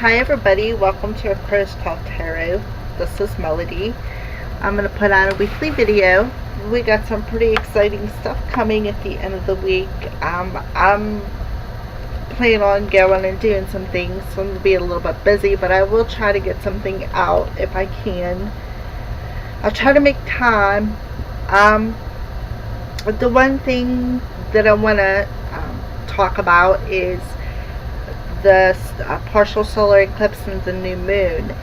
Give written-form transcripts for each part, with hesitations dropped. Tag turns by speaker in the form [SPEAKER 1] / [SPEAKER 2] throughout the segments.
[SPEAKER 1] Hi everybody, welcome to a Critics Talk Tarot. This is Melody. I'm going to put out a weekly video. We got some pretty exciting stuff coming at the end of the week. I'm planning on going and doing some things, so I'm going to be a little bit busy, but I will try to get something out if I can. I'll try to make time. The one thing that I want to talk about is the partial solar eclipse and the new moon.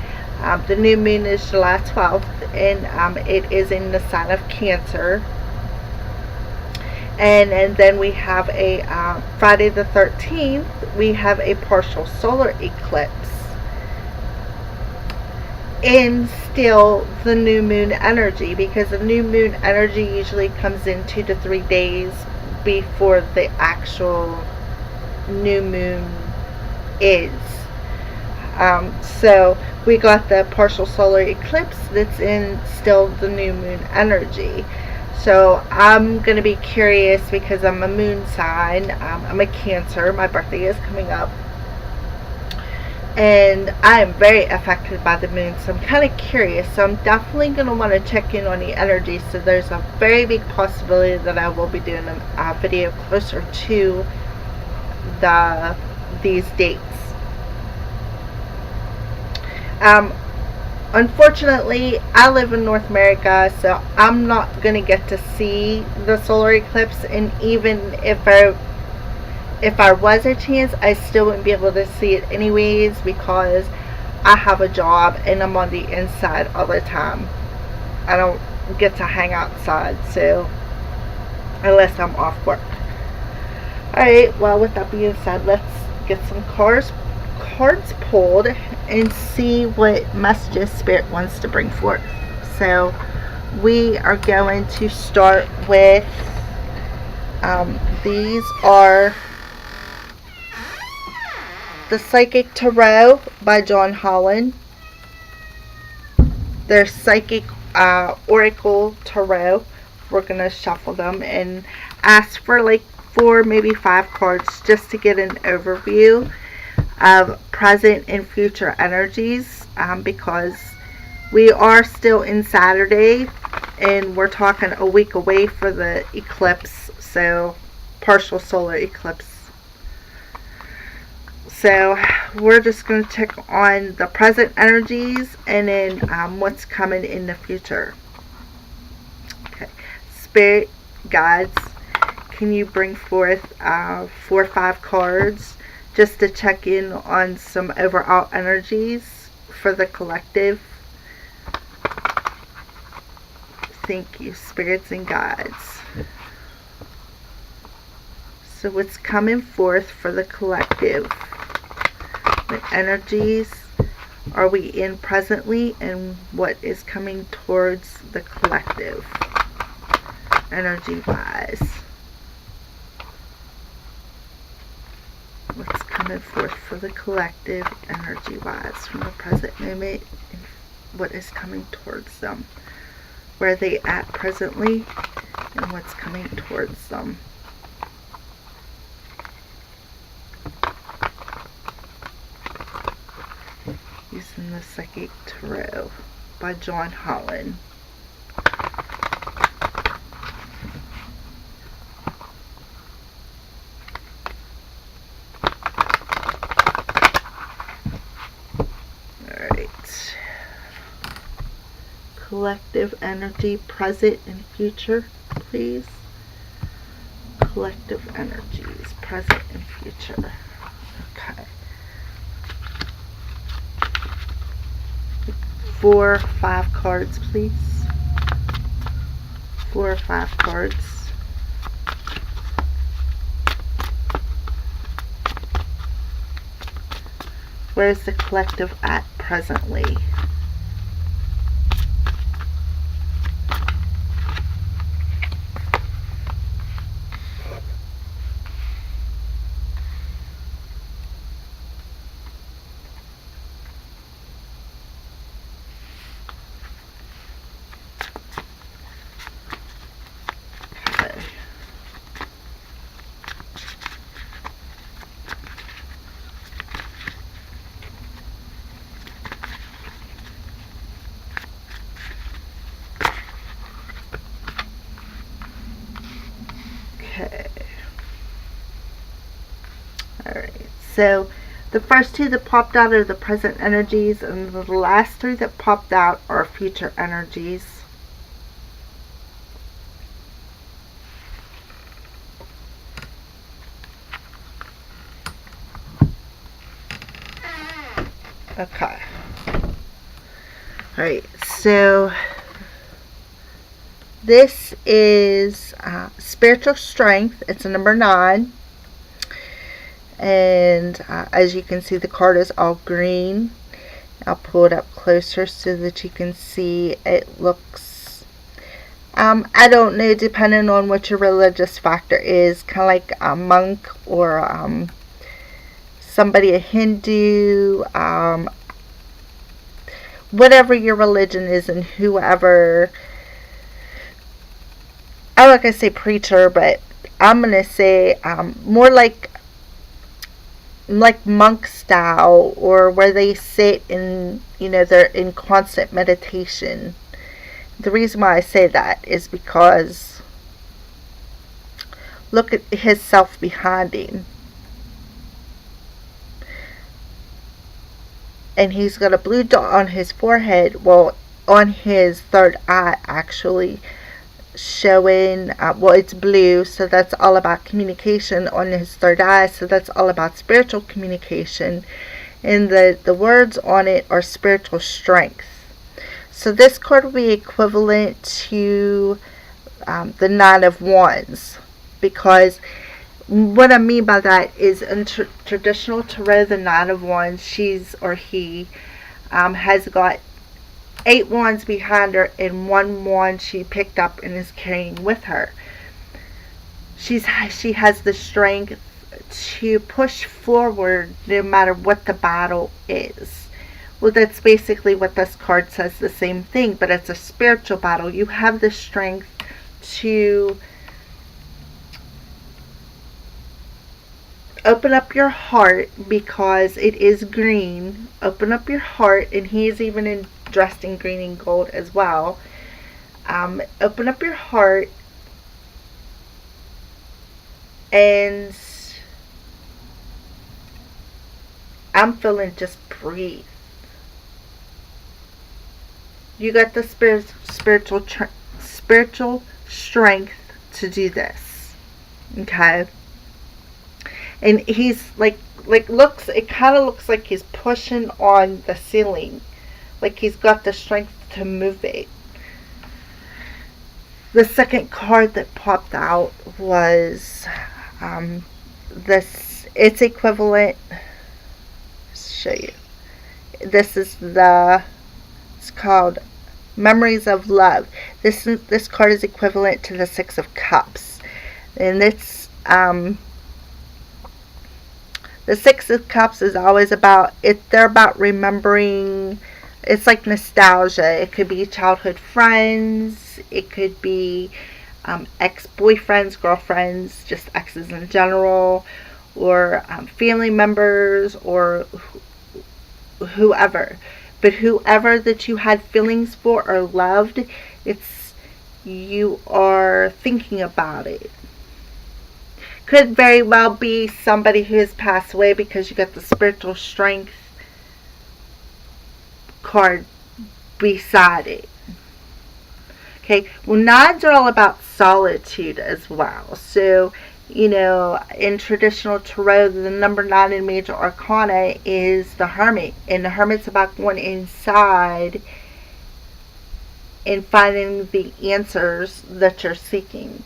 [SPEAKER 1] The new moon is July 12th, and it is in the sign of Cancer. And then we have a Friday the 13th, we have a partial solar eclipse. And still the new moon energy, because the new moon energy usually comes in 2 to 3 days before the actual new moon is. So we got the partial solar eclipse that's in still the new moon energy. So I'm going to be curious because I'm a moon sign. I'm a Cancer. My birthday is coming up. And I am very affected by the moon, so I'm kind of curious. So I'm definitely going to want to check in on the energy. So there's a very big possibility that I will be doing a video closer to these dates. Unfortunately, I live in North America, so I'm not going to get to see the solar eclipse, and even if I was a chance, I still wouldn't be able to see it anyways, because I have a job and I'm on the inside all the time. I don't get to hang outside, so unless I'm off work. Alright, well, with that being said, let's get some cards pulled and see what messages Spirit wants to bring forth. So we are going to start with these are the Psychic Tarot by John Holland. They're Psychic Oracle Tarot. We're going to shuffle them and ask for like 4, maybe 5 cards just to get an overview of present and future energies, because we are still in Saturday and we're talking a week away for the eclipse, so partial solar eclipse. So we're just going to check on the present energies and then what's coming in the future. Okay, Spirit guides, can you bring forth 4 or 5 cards just to check in on some overall energies for the collective? Thank you, spirits and guides. So what's coming forth for the collective? What energies are we in presently, and what is coming towards the collective energy wise? What's coming forth for the collective energy wise from the present moment, and what is coming towards them? Where are they at presently, and what's coming towards them? Using the Psychic Tarot by John Holland. Collective energy, present and future, please. Collective energies, present and future. Okay. 4 or 5 cards, please. 4 or 5 cards. Where's the collective at presently? Alright, so the first two that popped out are the present energies, and the last three that popped out are future energies. Okay. Alright, so this is spiritual strength. It's a number 9. And as you can see, the card is all green. I'll pull it up closer so that you can see. It looks, I don't know, depending on what your religious factor is, kind of like a monk or somebody, a Hindu, whatever your religion is, and whoever, I like to say preacher, but I'm going to say more like monk style, or where they sit and, they're in constant meditation. The reason why I say that is because look at his self behind him. And he's got a blue dot on his forehead, well, on his third eye actually, showing, well, it's blue, so that's all about communication. On his third eye, so that's all about spiritual communication. And the words on it are spiritual strength. So this card will be equivalent to the 9 of Wands, because what I mean by that is in traditional tarot, the 9 of Wands, she's or he has got 8 wands behind her, and 1 wand she picked up and is carrying with her. She has the strength to push forward no matter what the battle is. Well, that's basically what this card says, the same thing, but it's a spiritual battle. You have the strength to open up your heart, because it is green. Open up your heart, and he's even dressed in green and gold as well. Open up your heart and I'm feeling just breathe. You got the spiritual strength to do this. Okay? And he's looks, it kind of looks like he's pushing on the ceiling, like he's got the strength to move it. The second card that popped out was this. It's equivalent. Let's show you. This is it's called Memories of Love. This card is equivalent to the 6 of Cups, and it's the 6 of Cups is always about it. They're about remembering. It's like nostalgia. It could be childhood friends. It could be ex-boyfriends, girlfriends, just exes in general, or family members, or whoever. But whoever that you had feelings for or loved, you are thinking about it. Could very well be somebody who has passed away, because you got the spiritual strength card beside it. Okay, well, 9s are all about solitude as well. So, in traditional tarot, the number 9 in major arcana is the Hermit. And the Hermit's about going inside and finding the answers that you're seeking.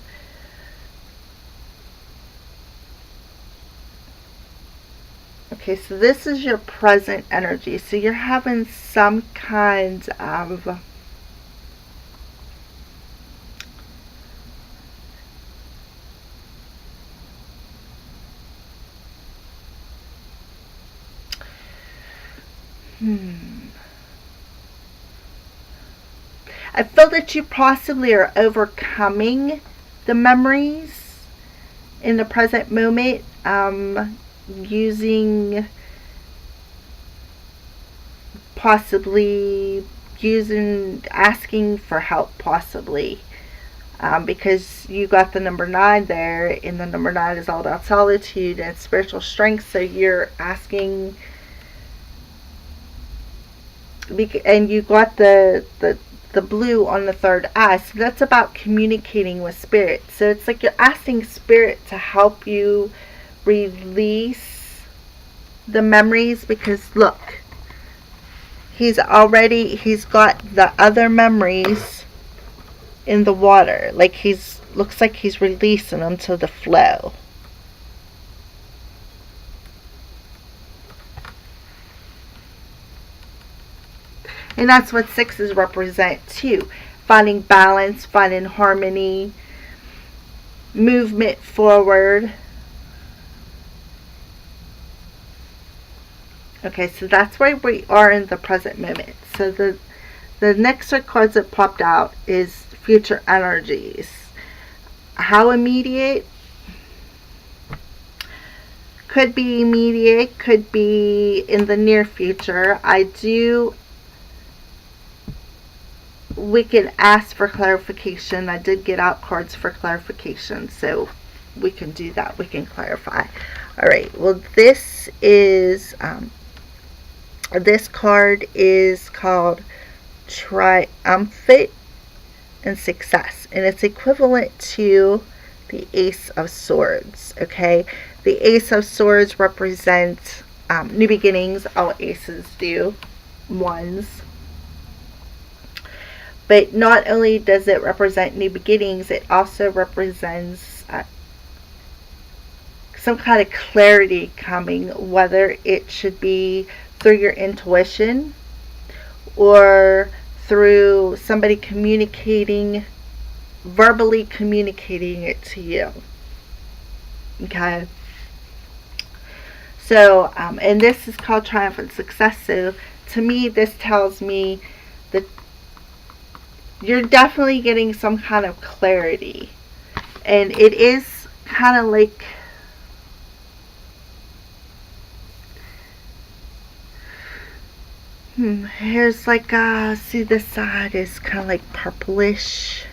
[SPEAKER 1] Okay, so this is your present energy. So you're having some kind of I feel that you possibly are overcoming the memories in the present moment, asking for help, possibly. because you got the number 9 there, and the number 9 is all about solitude and spiritual strength. So you're asking, and you got the blue on the third eye, so that's about communicating with spirit. So it's like you're asking spirit to help you release the memories, because look, he's got the other memories in the water, like looks like he's releasing them to the flow. And that's what 6s represent too. Finding balance, finding harmony, movement forward. Okay, so that's where we are in the present moment. So the next cards that popped out is future energies. How immediate? Could be immediate, could be in the near future. We can ask for clarification. I did get out cards for clarification, so we can do that. We can clarify. All right. Well, this card is called Triumphant and Success, and it's equivalent to the Ace of Swords. Okay, the Ace of Swords represents new beginnings. All aces do, ones. But not only does it represent new beginnings, it also represents some kind of clarity coming, whether it should be through your intuition or through somebody verbally communicating it to you. Okay. So, and this is called Triumphant Success. So, to me, this tells me that you're definitely getting some kind of clarity. And it is kind of like, here's like, see, this side is kind of like purplish.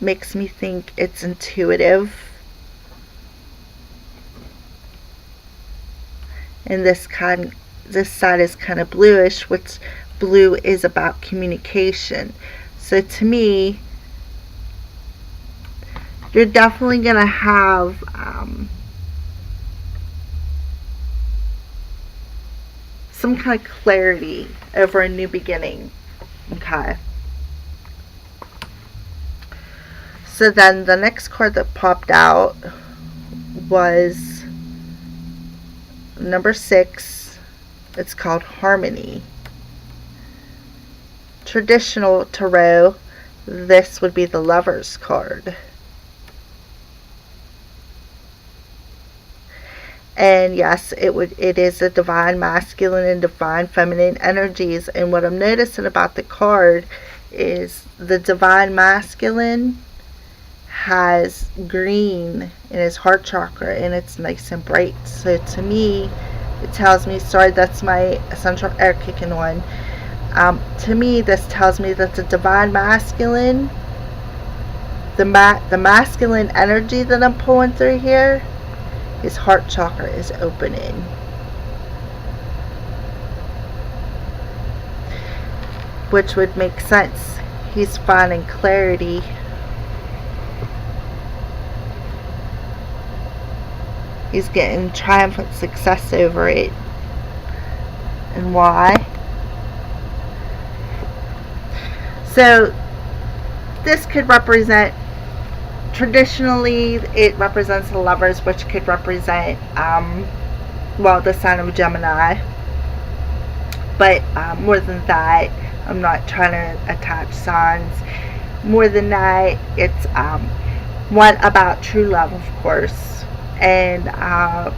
[SPEAKER 1] Makes me think it's intuitive. And this side is kind of bluish, which blue is about communication. So to me, you're definitely going to have some kind of clarity over a new beginning. Okay. So then the next card that popped out was number 6. It's called Harmony. Traditional tarot, this would be the Lover's card. And yes, it is a divine masculine and divine feminine energies. And what I'm noticing about the card is the divine masculine has green in his heart chakra, and it's nice and bright. So to me, it tells me, sorry, that's my essential air kicking on. To me, this tells me that the divine masculine, the masculine energy that I'm pulling through here, his heart chakra is opening. Which would make sense. He's finding clarity. He's getting triumphant success over it. And why? So this could represent, traditionally it represents the Lovers, which could represent the sign of Gemini. But more than that, I'm not trying to attach signs. More than that, it's one about true love, of course, and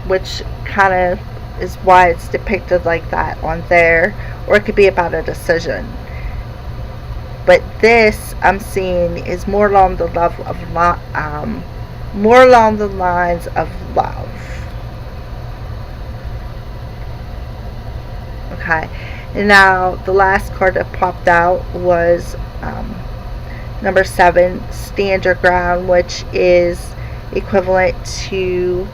[SPEAKER 1] which kind of is why it's depicted like that on there. Or it could be about a decision. But this I'm seeing is more along the more along the lines of love. Okay, and now the last card that popped out was Number 7, stand your ground, which is equivalent to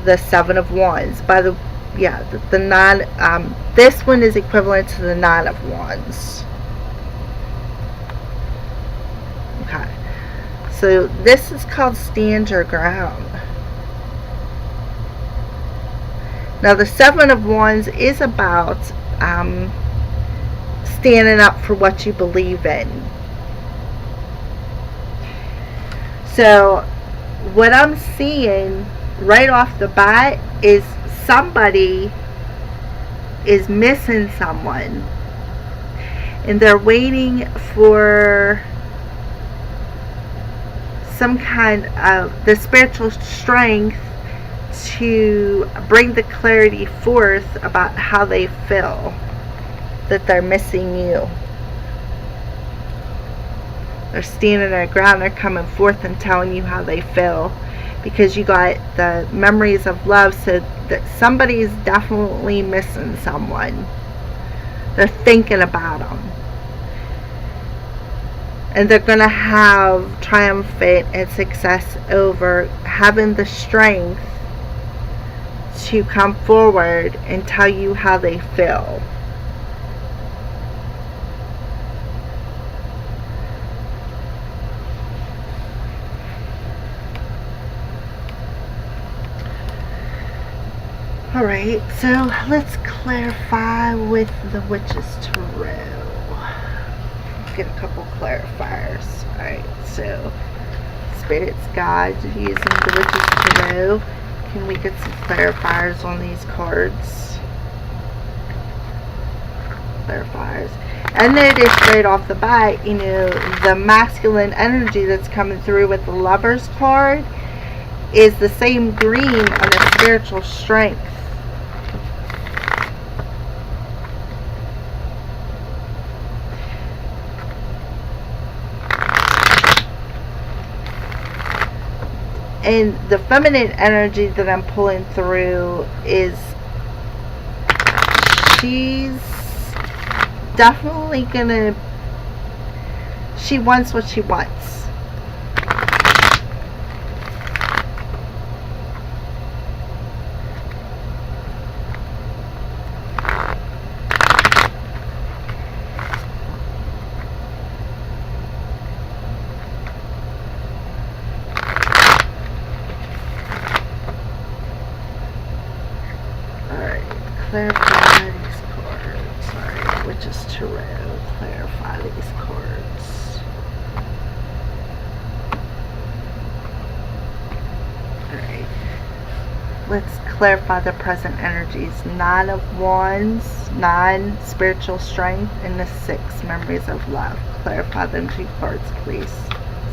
[SPEAKER 1] the 7 of Wands. The 9, this one is equivalent to the 9 of Wands. Okay. So this is called stand your ground. Now the 7 of Wands is about standing up for what you believe in. So what I'm seeing right off the bat is somebody is missing someone, and they're waiting for some kind of the spiritual strength to bring the clarity forth about how they feel that they're missing you. They're standing their ground, they're coming forth and telling you how they feel, because you got the memories of love, so that somebody is definitely missing someone. They're thinking about them, and they're going to have triumphant and success over having the strength to come forward and tell you how they feel. Alright, so let's clarify with the Witch's Tarot. Let's get a couple clarifiers. Alright, so spirits, guides, using the Witch's Tarot. Can we get some clarifiers on these cards? Clarifiers. And notice right off the bat, you know, the masculine energy that's coming through with the Lover's card is the same green on the spiritual strength. And the feminine energy that I'm pulling through is she's definitely gonna, she wants what she wants. Clarify these cards. Sorry, Witch's Tarot. Clarify these cards. Alright. Let's clarify the present energies. 9 of Wands, 9 spiritual strength, and the 6 memories of love. Clarify them 2 cards, please.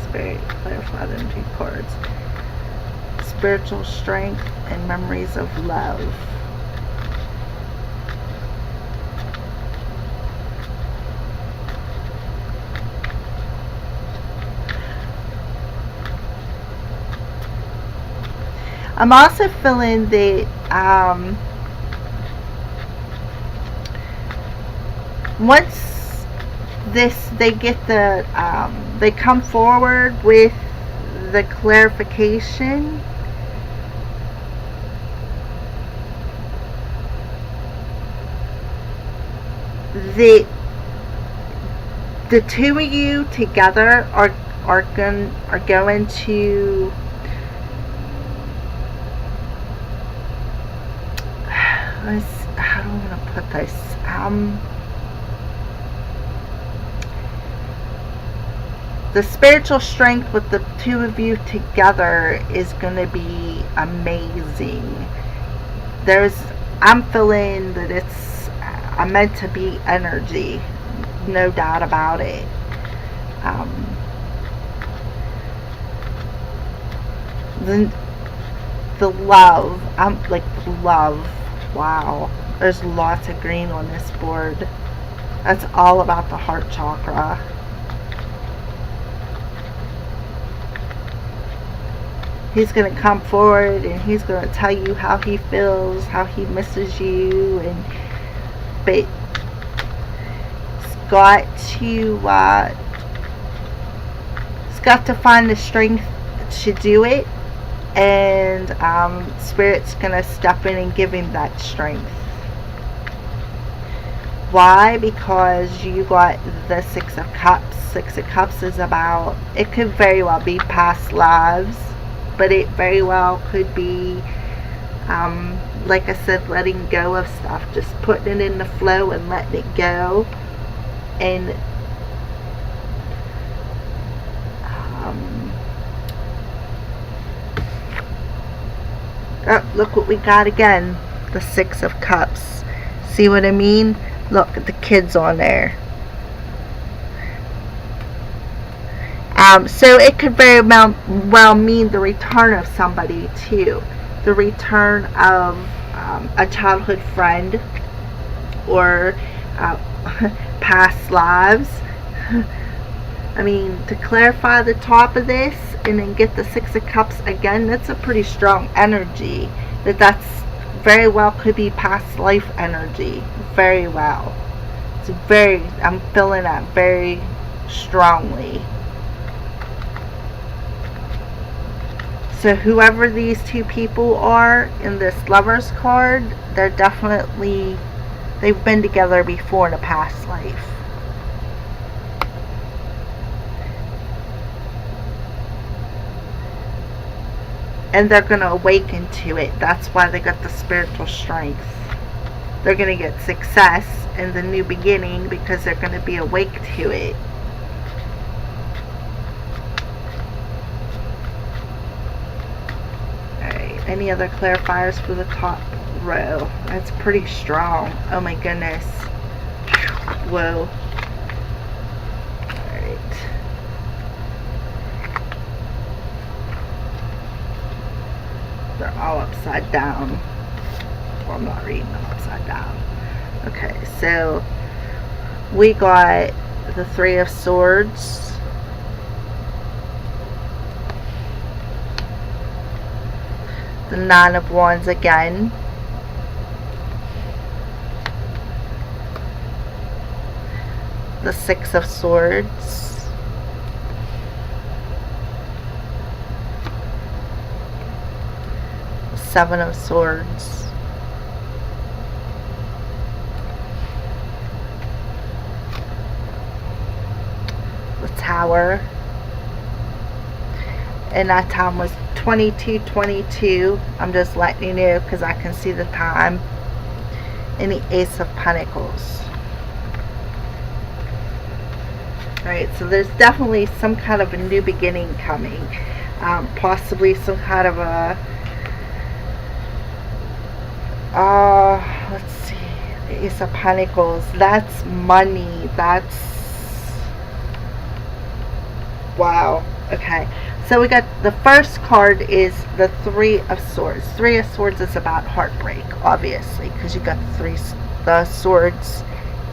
[SPEAKER 1] Spirit, clarify them 2 cards. Spiritual strength and memories of love. I'm also feeling that once they get the they come forward with the clarification, the 2 of you together are going to, how do I want to put this? The spiritual strength with the 2 of you together is going to be amazing. I'm feeling that it's meant to be energy, no doubt about it. The love, love. Wow, there's lots of green on this board. That's all about the heart chakra. He's going to come forward and he's going to tell you how he feels, how he misses you, but it's got to got to find the strength to do it, and Spirit's gonna step in and give him that strength. Why? Because you got the Six of Cups. Six of Cups is about, it could very well be past lives, but it very well could be, like I said, letting go of stuff, just putting it in the flow and letting it go. And oh, look what we got again, the Six of Cups. See what I mean? Look at the kids on there. So it could very well mean the return of somebody too. The return of a childhood friend, or past lives. I mean, to clarify the top of this and then get the Six of Cups again, that's a pretty strong energy. That's very well could be past life energy. Very well. It's very, I'm feeling that very strongly. So whoever these two people are in this Lovers card, they're definitely, they've been together before in a past life. And they're going to awaken to it. That's why they got the spiritual strength. They're going to get success in the new beginning because they're going to be awake to it. Alright, any other clarifiers for the top row? That's pretty strong. Oh my goodness. Whoa. They're all upside down. Well, I'm not reading them upside down. Okay, so we got the Three of Swords, the Nine of Wands again, the Six of Swords, Seven of Swords, the Tower, and that time was 22:22. I'm just letting you know because I can see the time. And the Ace of Pentacles. Alright, so there's definitely some kind of a new beginning coming. Possibly some kind of a let's see, the Ace of Pentacles, that's money, that's, wow. Okay, so we got the first card is the Three of Swords. Three of Swords is about heartbreak, obviously, because you got the swords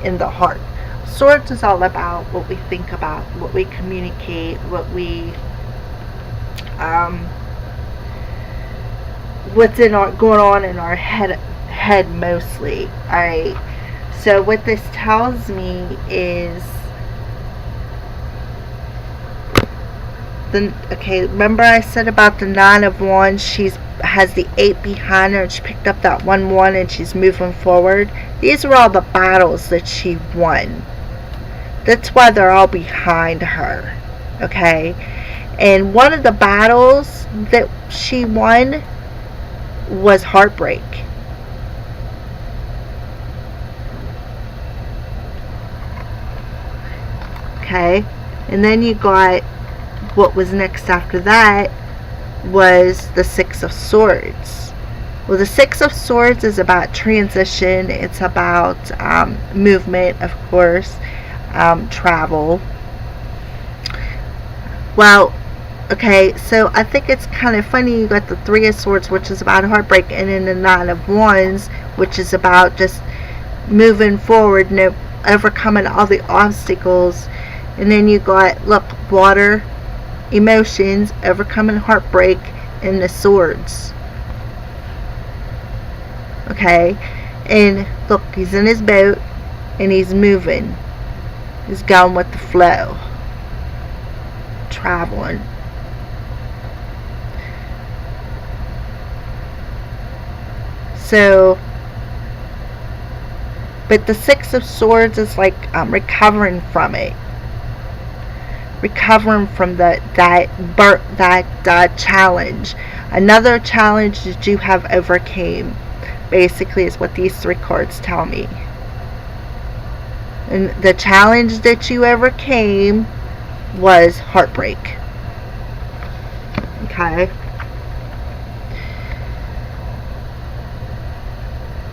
[SPEAKER 1] in the heart. Swords is all about what we think about, what we communicate, what we what's in our, going on in our head mostly. Alright, so what this tells me is okay, remember I said about the Nine of Wands, she's has the 8 behind her and she picked up that 1-1 and she's moving forward. These are all the battles that she won. That's why they're all behind her. Okay, and one of the battles that she won was heartbreak. Okay, and then you got what was next after that was the Six of Swords. Well, the Six of Swords is about transition. It's about movement, of course, travel. Well, okay, so I think it's kind of funny you got the Three of Swords, which is about heartbreak, and then the Nine of Wands, which is about just moving forward, overcoming all the obstacles. And then you got, look, water, emotions, overcoming heartbreak, and the swords. Okay, and look, he's in his boat and he's moving. He's going with the flow. traveling. So, but the Six of Swords is like recovering from it, recovering from that challenge, another challenge that you have overcame. Basically, is what these three cards tell me. And the challenge that you overcame was heartbreak. Okay.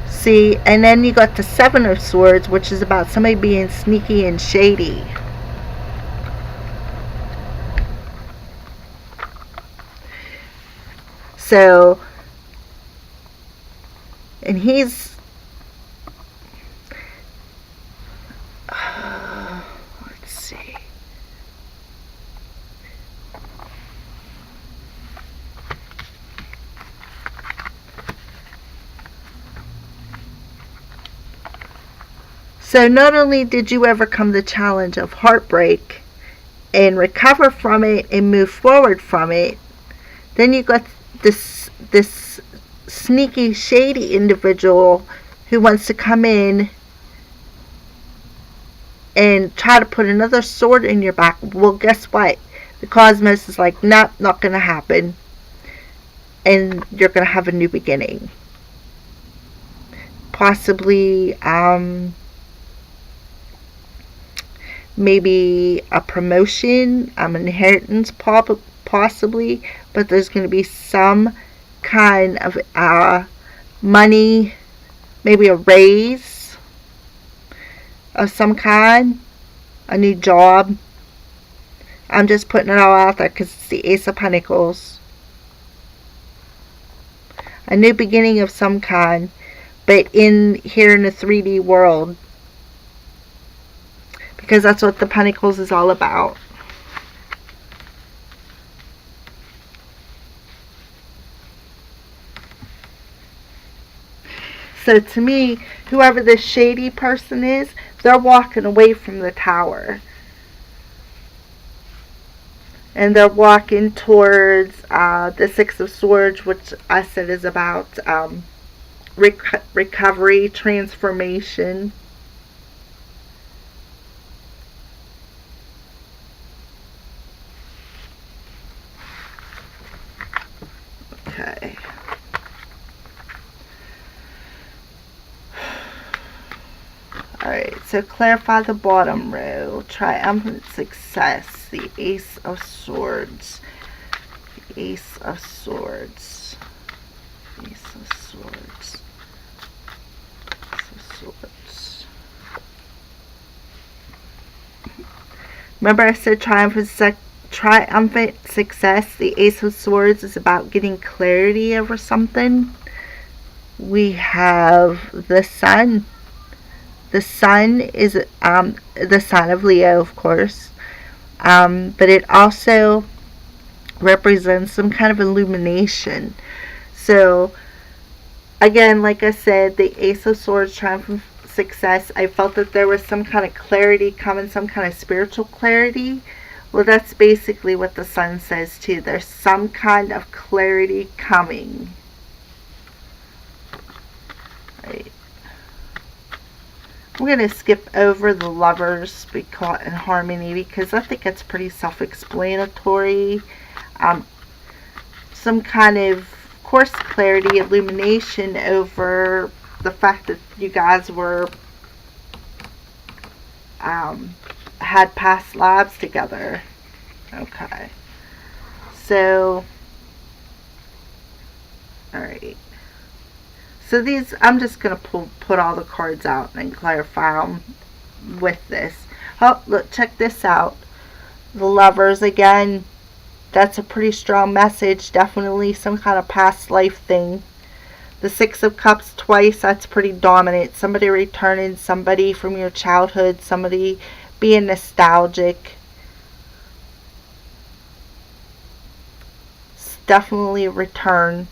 [SPEAKER 1] See, and then you got the Seven of Swords, which is about somebody being sneaky and shady. So, and he's, let's see. So not only did you overcome the challenge of heartbreak and recover from it and move forward from it, then you got this sneaky, shady individual who wants to come in and try to put another sword in your back. Well, guess what? The cosmos is like, nope, not going to happen. And you're going to have a new beginning. Possibly, maybe a promotion, inheritance, possibly, but there's going to be some kind of money, maybe a raise of some kind, a new job. I'm just putting it all out there because it's the Ace of Pentacles. A new beginning of some kind, but here in the 3D world, because that's what the Pentacles is all about. So to me, whoever this shady person is, they're walking away from the Tower. And they're walking towards the Six of Swords, which I said is about recovery, transformation. Okay. Alright, so clarify the bottom row. Triumphant success. The Ace of Swords. The Ace of Swords. Ace of Swords. Ace of Swords. Remember I said triumphant success. The Ace of Swords is about getting clarity over something. We have the Sun. The Sun is the sign of Leo, of course, but it also represents some kind of illumination. So, again, like I said, the Ace of Swords, triumphant success. I felt that there was some kind of clarity coming, some kind of spiritual clarity. Well, that's basically what the Sun says too. There's some kind of clarity coming. Right. I'm going to skip over the Lovers, Be Caught in Harmony, because I think it's pretty self-explanatory. Some kind of course, clarity, illumination over the fact that you guys were had past lives together. Okay. So, alright. So these, I'm just going to put all the cards out and clarify them with this. Oh, look, check this out. The Lovers, again, that's a pretty strong message. Definitely some kind of past life thing. The Six of Cups twice, that's pretty dominant. Somebody returning, somebody from your childhood, somebody being nostalgic. It's definitely a return.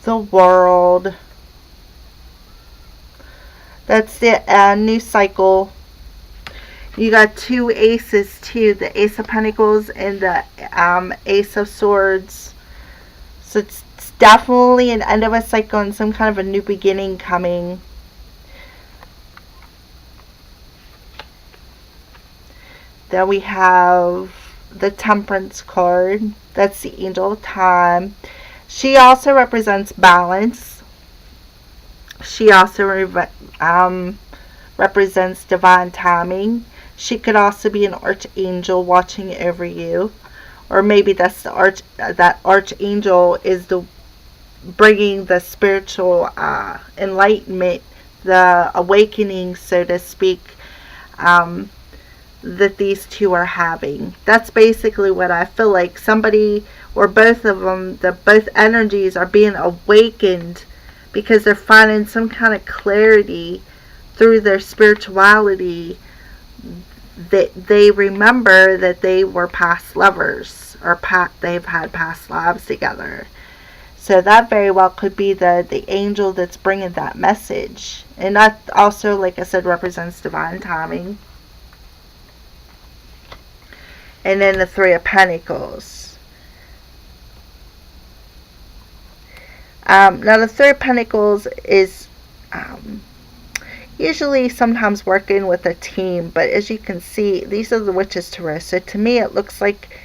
[SPEAKER 1] The World. That's the new cycle. You got two aces too, the Ace of Pentacles and the Ace of Swords. So it's definitely an end of a cycle and some kind of a new beginning coming. Then we have the Temperance card. That's the Angel of Time. She also represents balance. She also represents divine timing. She could also be an archangel watching over you, or maybe that's that archangel is the bringing the spiritual enlightenment, the awakening, so to speak, that these two are having. That's basically what I feel like. Somebody or both of them, both energies are being awakened because they're finding some kind of clarity through their spirituality, that they remember that they were past lovers, or they've had past lives together. So that very well could be the angel that's bringing that message. And that also, like I said, represents divine timing. And then the Three of Pentacles. Now the Three of Pentacles is usually sometimes working with a team, but as you can see, these are the Witch's Tarot. So to me it looks like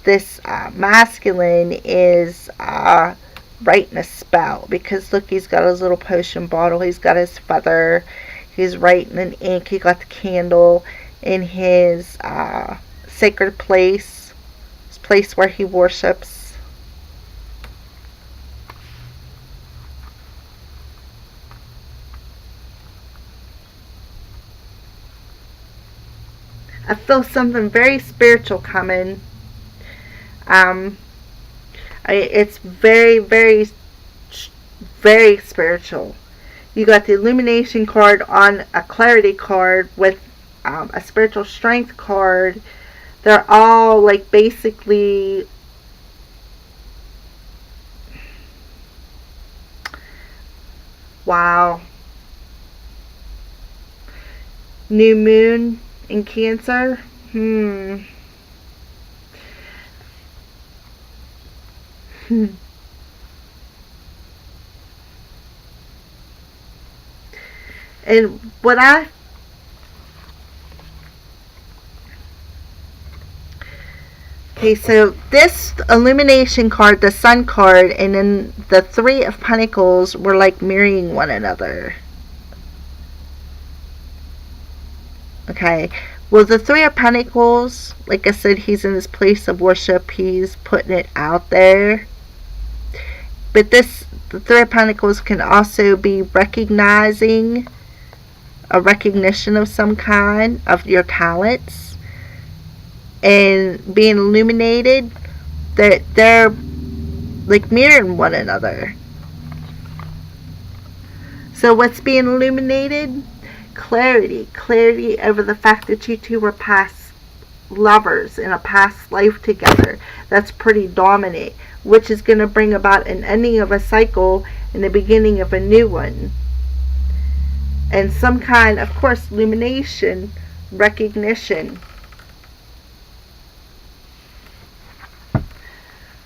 [SPEAKER 1] this masculine is writing a spell, because look, he's got his little potion bottle, he's got his feather, he's writing in ink, he got the candle in his sacred place, his place where he worships. I feel something very spiritual coming. It's very, very, very spiritual. You got the Illumination card on a Clarity card with a Spiritual Strength card. They're all like basically wow. New Moon in Cancer. And what okay, so this Illumination card, the Sun card, and then the Three of Pentacles were like mirroring one another. Okay, well, the Three of Pentacles, like I said, he's in his place of worship, he's putting it out there. But the Three of Pentacles can also be recognizing a recognition of some kind of your talents and being illuminated, that they're like mirroring one another. So what's being illuminated? Clarity over the fact that you two were past lovers in a past life together. That's pretty dominant, which is going to bring about an ending of a cycle and the beginning of a new one. And some kind, of course, illumination, recognition.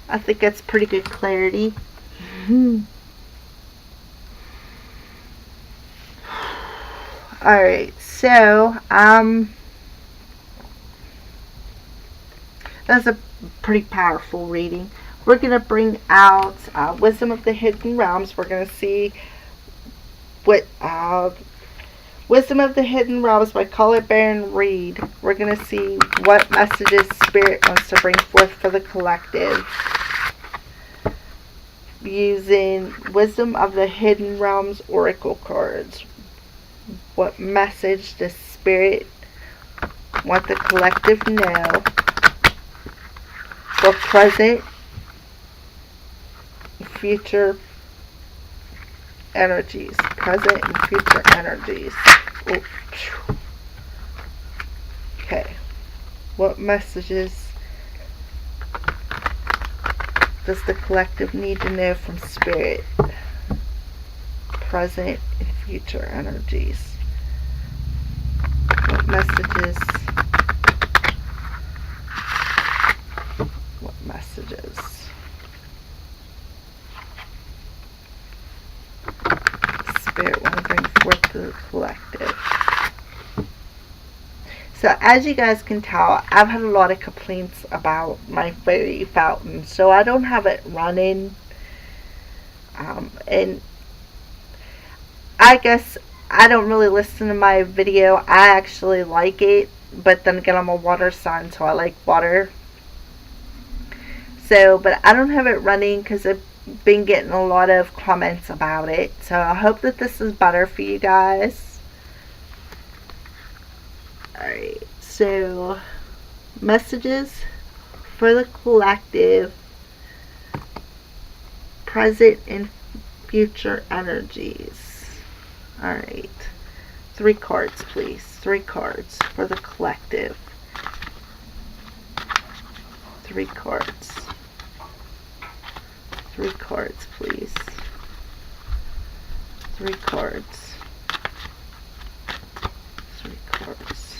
[SPEAKER 1] I think that's pretty good clarity. Alright, so that's a pretty powerful reading. We're going to bring out Wisdom of the Hidden Realms. We're going to see what Wisdom of the Hidden Realms by Colette Baron Reed. We're going to see what messages Spirit wants to bring forth for the collective, using Wisdom of the Hidden Realms Oracle cards. What message does Spirit want the collective to know for present, future energies? Present and future energies. Okay. What messages does the collective need to know from Spirit? Present and future energies. messages. What messages? Spirit want to bring forth to the collective. So as you guys can tell, I've had a lot of complaints about my fairy fountain. So I don't have it running. And I guess I don't really listen to my video. I actually like it. But then again, I'm a water sign, so I like water. So, but I don't have it running because I've been getting a lot of comments about it. So I hope that this is better for you guys. Alright, so messages for the collective, present and future energies. Alright, 3 cards please, 3 cards for the collective. 3 cards. 3 cards please. 3 cards. 3 cards.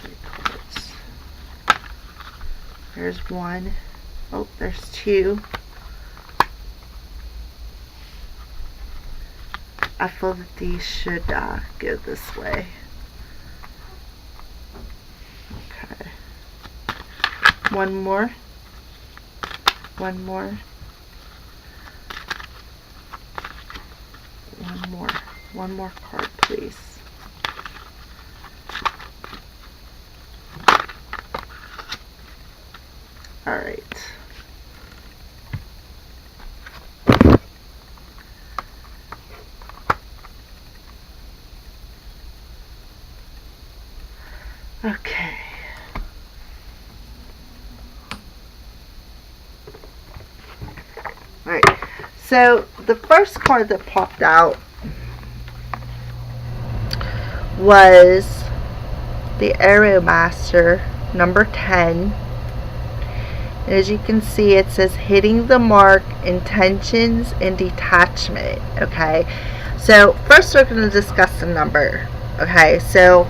[SPEAKER 1] 3 cards. There's 1. Oh, there's 2. I feel that these should go this way. Okay. 1 more. 1 more. 1 more. 1 more card, please. Alright. Okay. Alright. So, the first card that popped out was the Arrow Master, number 10. And as you can see, it says hitting the mark, intentions, and detachment. Okay, so first we're going to discuss the number. Okay, so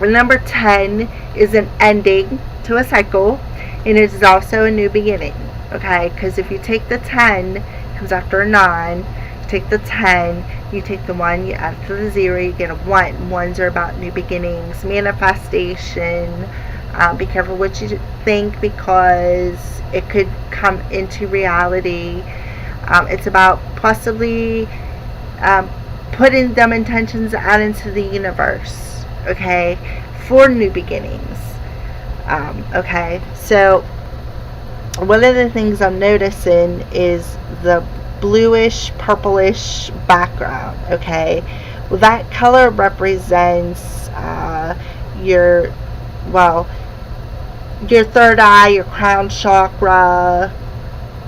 [SPEAKER 1] number 10 is an ending to a cycle, and it is also a new beginning. Okay, because if you take the 10, it comes after a 9. You take the 10, you take the 1, you add to the 0, you get a 1. 1s are about new beginnings, manifestation. Be careful what you think, because it could come into reality. It's about possibly putting them intentions out into the universe, okay, for new beginnings. Okay, so one of the things I'm noticing is the bluish, purplish background, okay. Well, that color represents your third eye, your crown chakra.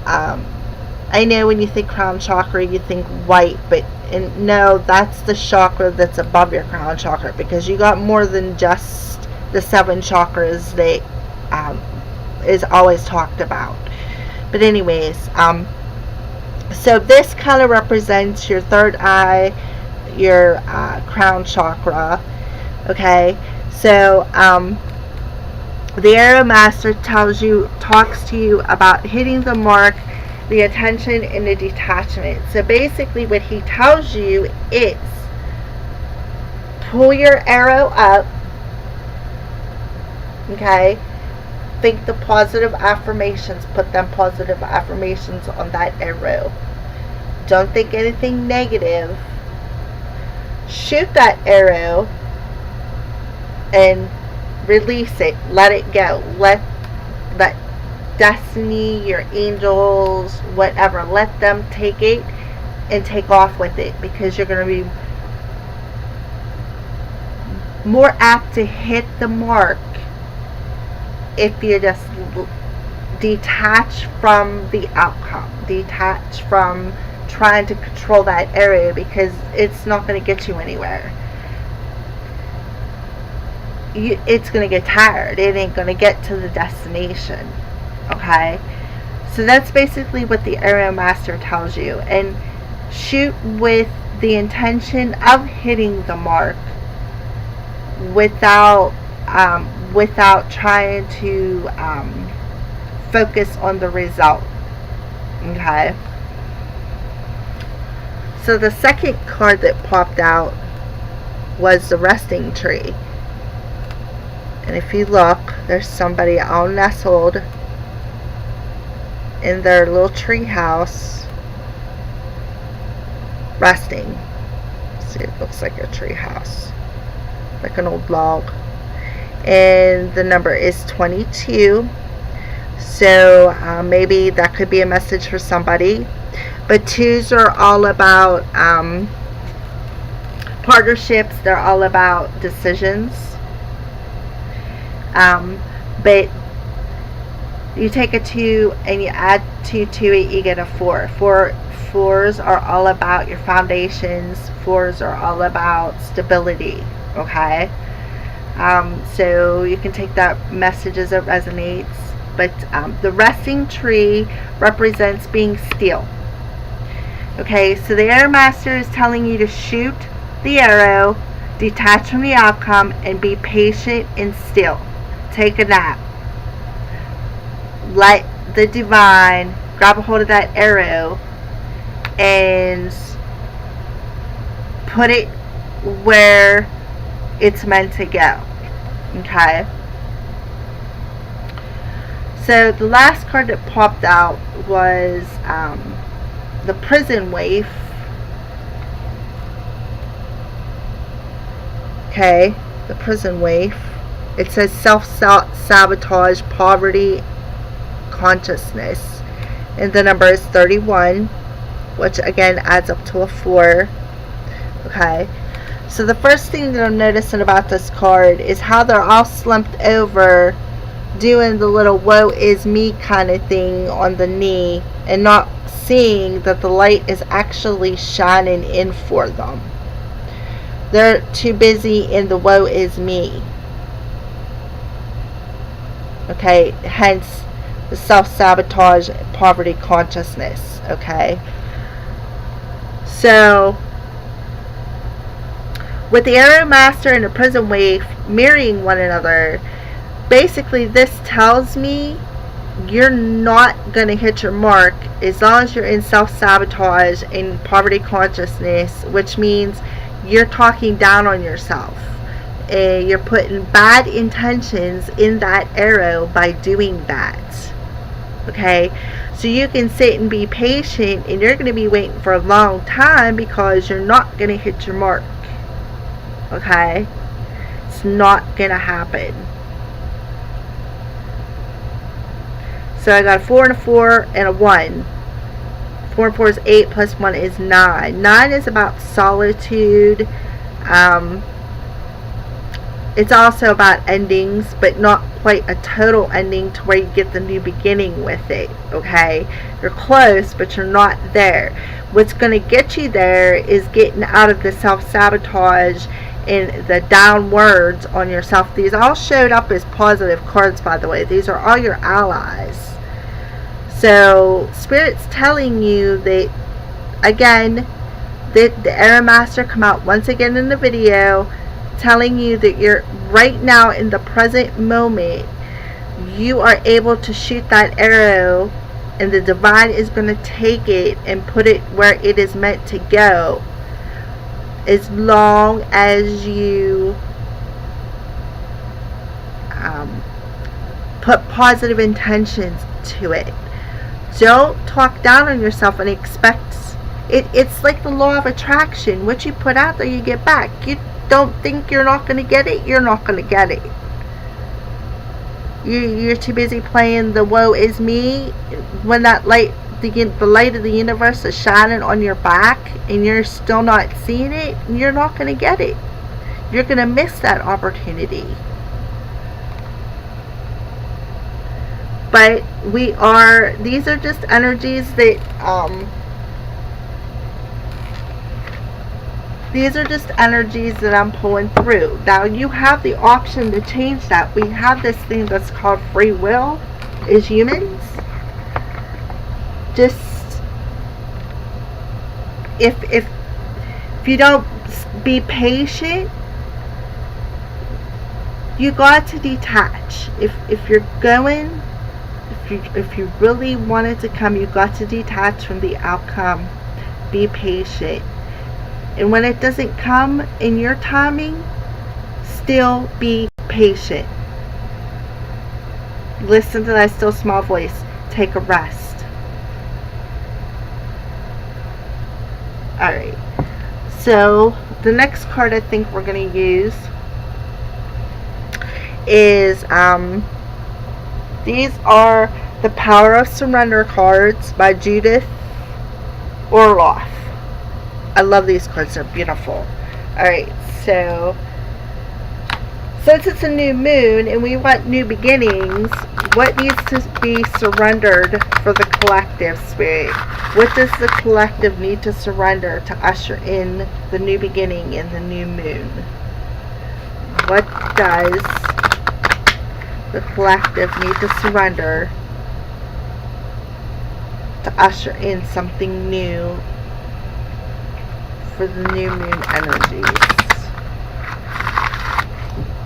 [SPEAKER 1] I know when you think crown chakra, you think white, but no, that's the chakra that's above your crown chakra, because you got more than just the 7 chakras that is always talked about. But anyways, so this color represents your third eye, your crown chakra. Okay, so the Arrow Master talks to you about hitting the mark, the intention, and the detachment. So basically what he tells you is pull your arrow up, okay, think the positive affirmations, put them positive affirmations on that arrow. Don't think anything negative. Shoot that arrow and release it. Let it go. Let that destiny, your angels, whatever, let them take it and take off with it, because you're going to be more apt to hit the mark if you just detach from the outcome, detach from trying to control that area, because it's not going to get you anywhere. It's going to get tired. It ain't going to get to the destination. Okay, so that's basically what the Arrow Master tells you. And shoot with the intention of hitting the mark without without trying to focus on the result. Okay. So the second card that popped out was the resting tree. And if you look, there's somebody all nestled in their little tree house resting. See, it looks like a tree house, like an old log. And the number is 22. So maybe that could be a message for somebody. But 2s are all about partnerships. They're all about decisions. But you take a 2 and you add 2 to it, you get a 4. 4s are all about your foundations. 4s are all about stability. Okay. So you can take that message as it resonates. But the resting tree represents being still. Okay, so the Arrow Master is telling you to shoot the arrow, detach from the outcome, and be patient and still. Take a nap. Let the divine grab a hold of that arrow and put it where it's meant to go. Okay. So the last card that popped out was the prison waif. Okay, the prison waif. It says self-sabotage, poverty, consciousness. And the number is 31, which again adds up to a 4. Okay. So the first thing that I'm noticing about this card is how they're all slumped over doing the little woe is me kind of thing on the knee and not seeing that the light is actually shining in for them. They're too busy in the woe is me. Okay, hence the self-sabotage, poverty consciousness. Okay, so with the Arrow Master and the prison waif mirroring one another, basically this tells me you're not going to hit your mark as long as you're in self-sabotage and poverty consciousness, which means you're talking down on yourself. You're putting bad intentions in that arrow by doing that. Okay, so you can sit and be patient, and you're going to be waiting for a long time because you're not going to hit your mark. Okay, it's not going to happen. So I got a 4 and a 4 and a 1. 4 and 4 is 8 plus 1 is 9. 9 is about solitude. It's also about endings, but not quite a total ending to where you get the new beginning with it. Okay, you're close, but you're not there. What's going to get you there is getting out of the self-sabotage and the downwards on yourself. These all showed up as positive cards, by the way. These are all your allies. So Spirit's telling you that, again, that the Arrow Master come out once again in the video telling you that you're right now in the present moment, you are able to shoot that arrow, and the divine is going to take it and put it where it is meant to go, as long as you put positive intentions to it. Don't talk down on yourself and expect it. It's like the law of attraction. What you put out there, you get back. You don't think you're not going to get it, you're not going to get it. You're too busy playing the woe is me when that light, the light of the universe is shining on your back and you're still not seeing it. You're not going to get it. You're going to miss that opportunity. But these are just energies that these are just energies that I'm pulling through. Now you have the option to change that. We have this thing that's called free will as humans. Just if if you don't be patient, you got to detach. If you're going, if you really want it to come, you got to detach from the outcome. Be patient. And when it doesn't come in your timing, still be patient. Listen to that still small voice. Take a rest. Alright. So, the next card I think we're going to use is, these are the Power of Surrender cards by Judith Orloff. I love these cards. They're beautiful. Alright, so since it's a new moon and we want new beginnings, what needs to be surrendered for the collective, Spirit? What does the collective need to surrender to usher in the new beginning in the new moon? What does the collective need to surrender to usher in something new for the new moon energies?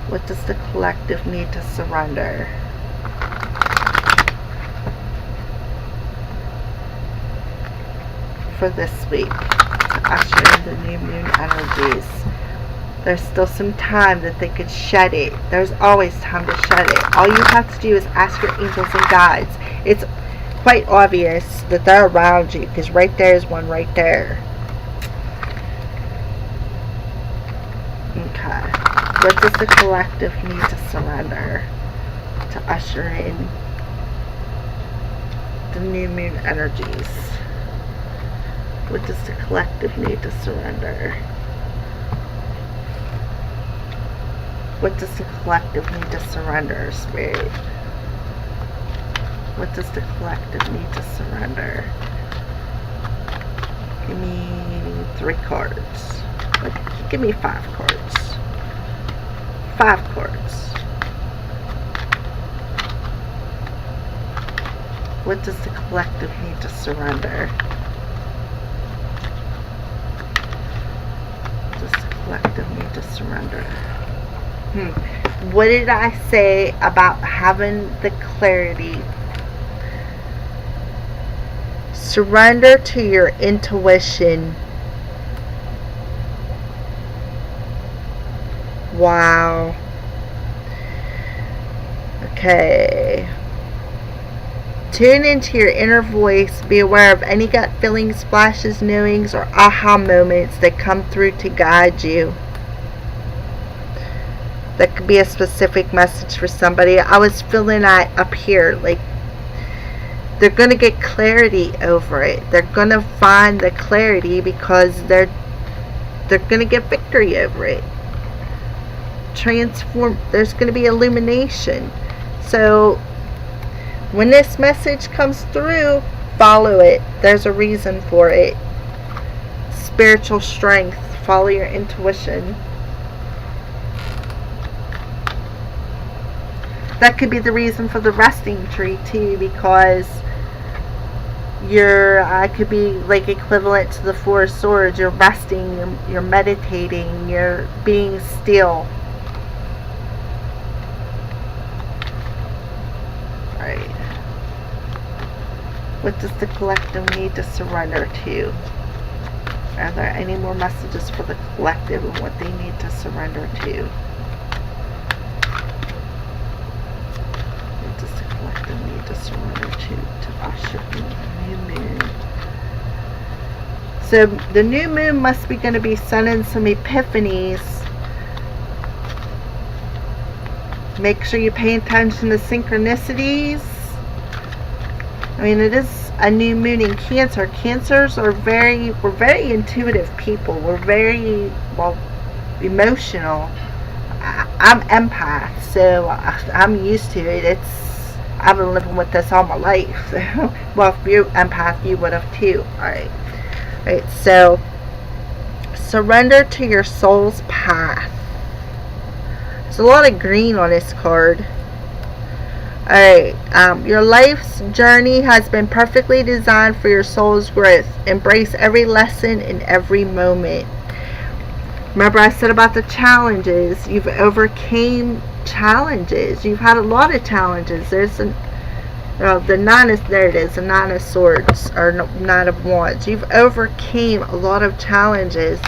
[SPEAKER 1] What does the collective need to surrender? For this week to usher in the new moon energies. There's still some time that they could shed it. There's always time to shed it. All you have to do is ask your angels and guides. It's quite obvious that they're around you, because right there is one right there. Okay. What does the collective need to surrender to usher in the new moon energies? What does the collective need to surrender? What does the collective need to surrender, Spirit? What does the collective need to surrender? Give me 3 cards. Give me 5 cards. 5 cards. What does the collective need to surrender? What does the collective need to surrender? What did I say about having the clarity? Surrender to your intuition. Wow. Okay. Tune into your inner voice. Be aware of any gut feelings, flashes, knowings, or aha moments that come through to guide you. That could be a specific message for somebody. I was feeling that up here, like they're going to get clarity over it. They're going to find the clarity because they're going to get victory over it. Transform. There's going to be illumination. So when this message comes through, follow it. There's a reason for it. Spiritual strength. Follow your intuition. That could be the reason for the resting tree too, because I could be like equivalent to the 4 of Swords. You're resting, you're meditating, you're being still. Alright. What does the collective need to surrender to? Are there any more messages for the collective and what they need to surrender to? What does the collective need to surrender to usher in the new moon? So the new moon must be going to be sending some epiphanies. Make sure you pay attention to synchronicities. I mean, it is a new moon in Cancer. Cancers are we're very intuitive people. We're very, emotional. I'm empath, so I'm used to it. I've been living with this all my life. Well, if you're empath, you would have too. Alright. Alright, so surrender to your soul's path. There's a lot of green on this card. Alright, your life's journey has been perfectly designed for your soul's growth. Embrace every lesson in every moment. Remember I said about the challenges. You've overcame challenges. You've had a lot of challenges. There's the nine is, there it is, the nine of swords, or nine of wands. You've overcame a lot of challenges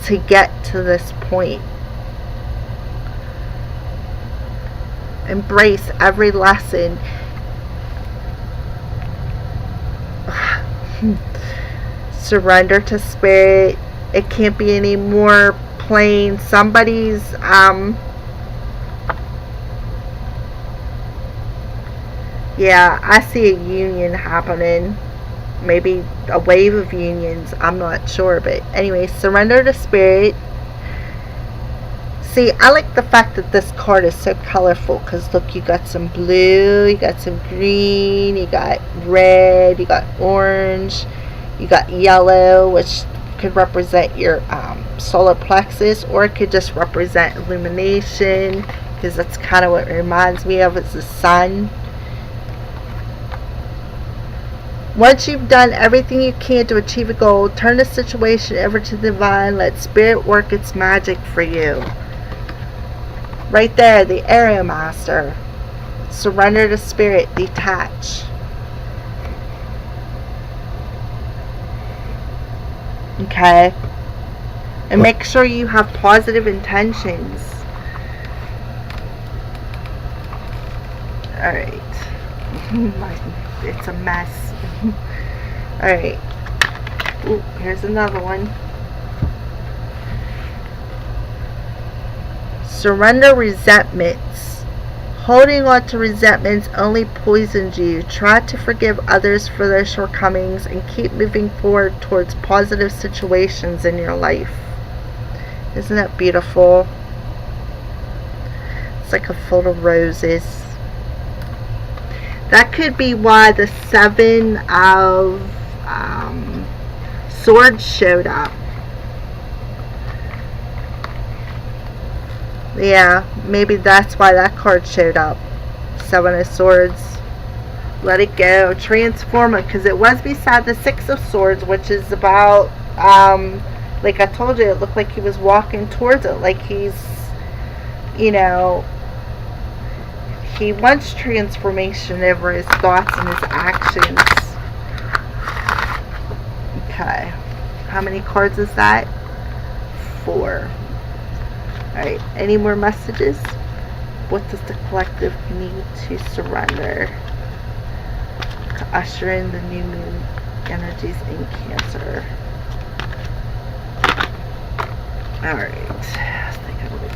[SPEAKER 1] to get to this point. Embrace every lesson. Surrender to spirit. It can't be any more plain. Somebody's yeah, I see a union happening. Maybe a wave of unions. I'm not sure. But anyway, surrender to spirit. See, I like the fact that this card is so colorful. Because look, you got some blue. You got some green. You got red. You got orange. You got yellow, which could represent your solar plexus. Or it could just represent illumination. Because that's kind of what it reminds me of. It's the sun. Once you've done everything you can to achieve a goal, turn the situation over to the divine. Let spirit work its magic for you. Right there, the area master. Surrender to spirit. Detach. Okay? And make sure you have positive intentions. Alright. It's a mess. Alright. Ooh, here's another one. Surrender resentments. Holding on to resentments only poisons you. Try to forgive others for their shortcomings and keep moving forward towards positive situations in your life. Isn't that beautiful? It's like a field of roses. That could be why the Seven of Swords showed up. Yeah, maybe that's why that card showed up. Seven of Swords. Let it go. Transform it. Because it was beside the Six of Swords, which is about, like I told you, it looked like he was walking towards it. Like he's, you know, he wants transformation over his thoughts and his actions. Okay. How many cards is that? 4. Alright. Any more messages? What does the collective need to surrender? To usher in the new moon energies in Cancer. Alright. I think I'm good.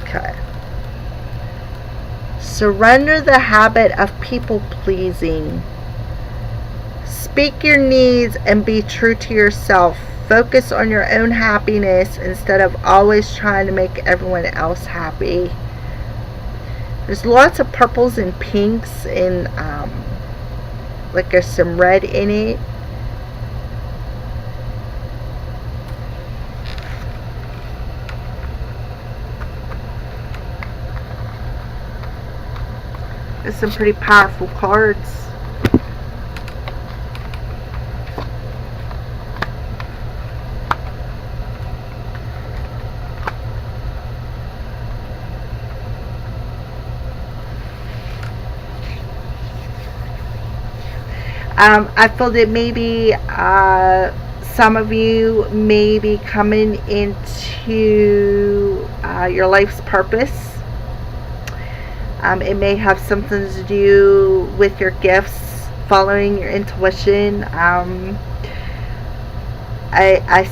[SPEAKER 1] Okay. Surrender the habit of people pleasing. Speak your needs and be true to yourself. Focus on your own happiness instead of always trying to make everyone else happy. There's lots of purples and pinks and like there's some red in it. There's some pretty powerful cards. I feel that maybe some of you may be coming into your life's purpose. It may have something to do with your gifts, following your intuition. I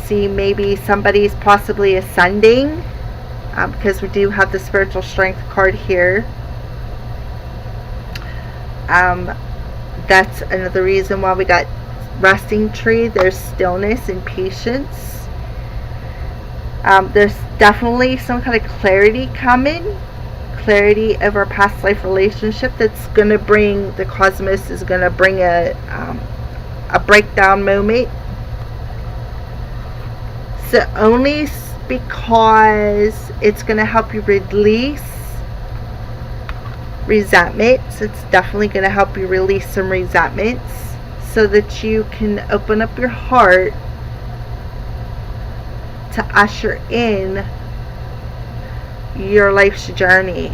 [SPEAKER 1] see maybe somebody's possibly ascending, because we do have the spiritual strength card here. That's another reason why we got resting tree. There's stillness and patience. There's definitely some kind of clarity coming. Clarity over a past life relationship that's going to bring, the cosmos is going to bring a breakdown moment. So only because it's going to help you release resentments. It's definitely going to help you release some resentments. so that you can open up your heart to usher in your life's journey.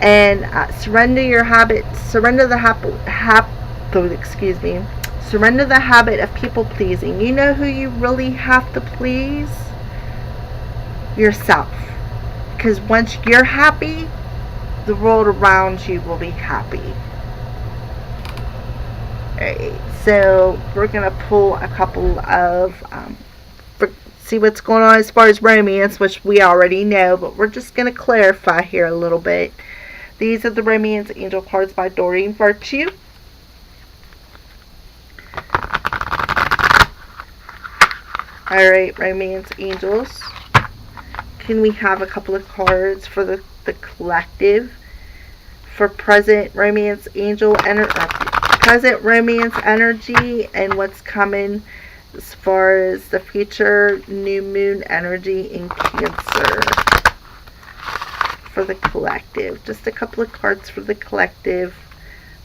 [SPEAKER 1] And surrender the habit of people pleasing. You know who you really have to please? Yourself. Because once you're happy, the world around you will be happy. Alright, so we're going to pull a couple of, see what's going on as far as romance, which we already know, but we're just going to clarify here a little bit. These are the Romance Angel cards by Doreen Virtue. Alright, Romance Angels. Can we have a couple of cards for the collective? For present Romance Angel present romance energy and what's coming as far as the future new moon energy in Cancer. For the collective, just a couple of cards for the collective,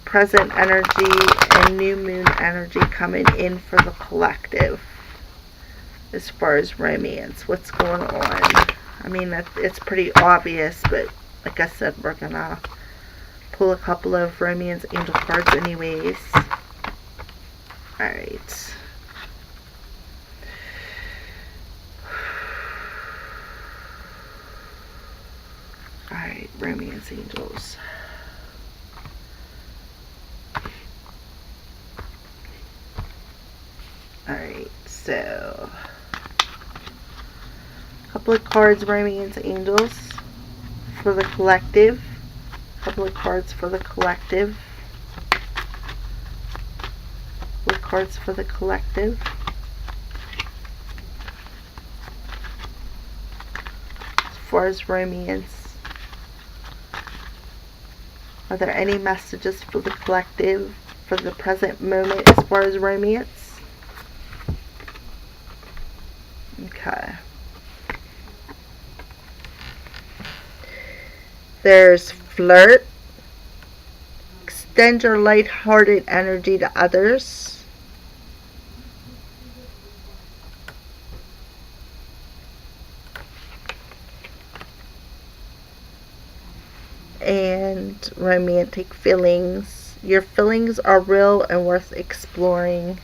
[SPEAKER 1] present energy and new moon energy coming in for the collective as far as romance. What's going on? I mean, it's pretty obvious, but like I said, we're gonna pull a couple of Romance Angel cards anyways. Alright. Alright, Romance Angels. Alright, so a couple of cards, Romance Angels, for the collective. A couple of cards for the collective. A couple of cards for the collective. As far as romance, are there any messages for the collective for the present moment as far as romance? Okay. There's flirt. Extend your light-hearted energy to others. And romantic feelings. Your feelings are real and worth exploring.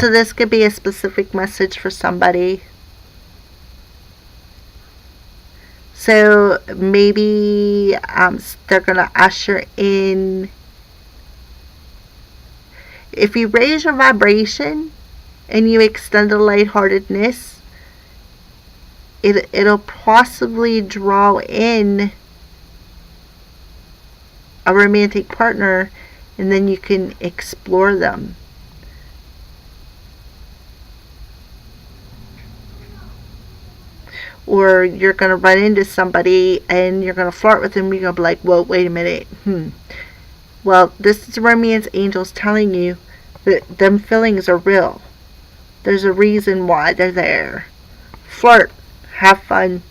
[SPEAKER 1] So this could be a specific message for somebody. So maybe they're going to usher in. If you raise your vibration and you extend a lightheartedness, it'll possibly draw in a romantic partner, and then you can explore them. Or you're going to run into somebody and you're going to flirt with them, and you're going to be like, whoa, wait a minute. Well, this is Romance Angels telling you that them feelings are real. There's a reason why they're there. Flirt. Have fun.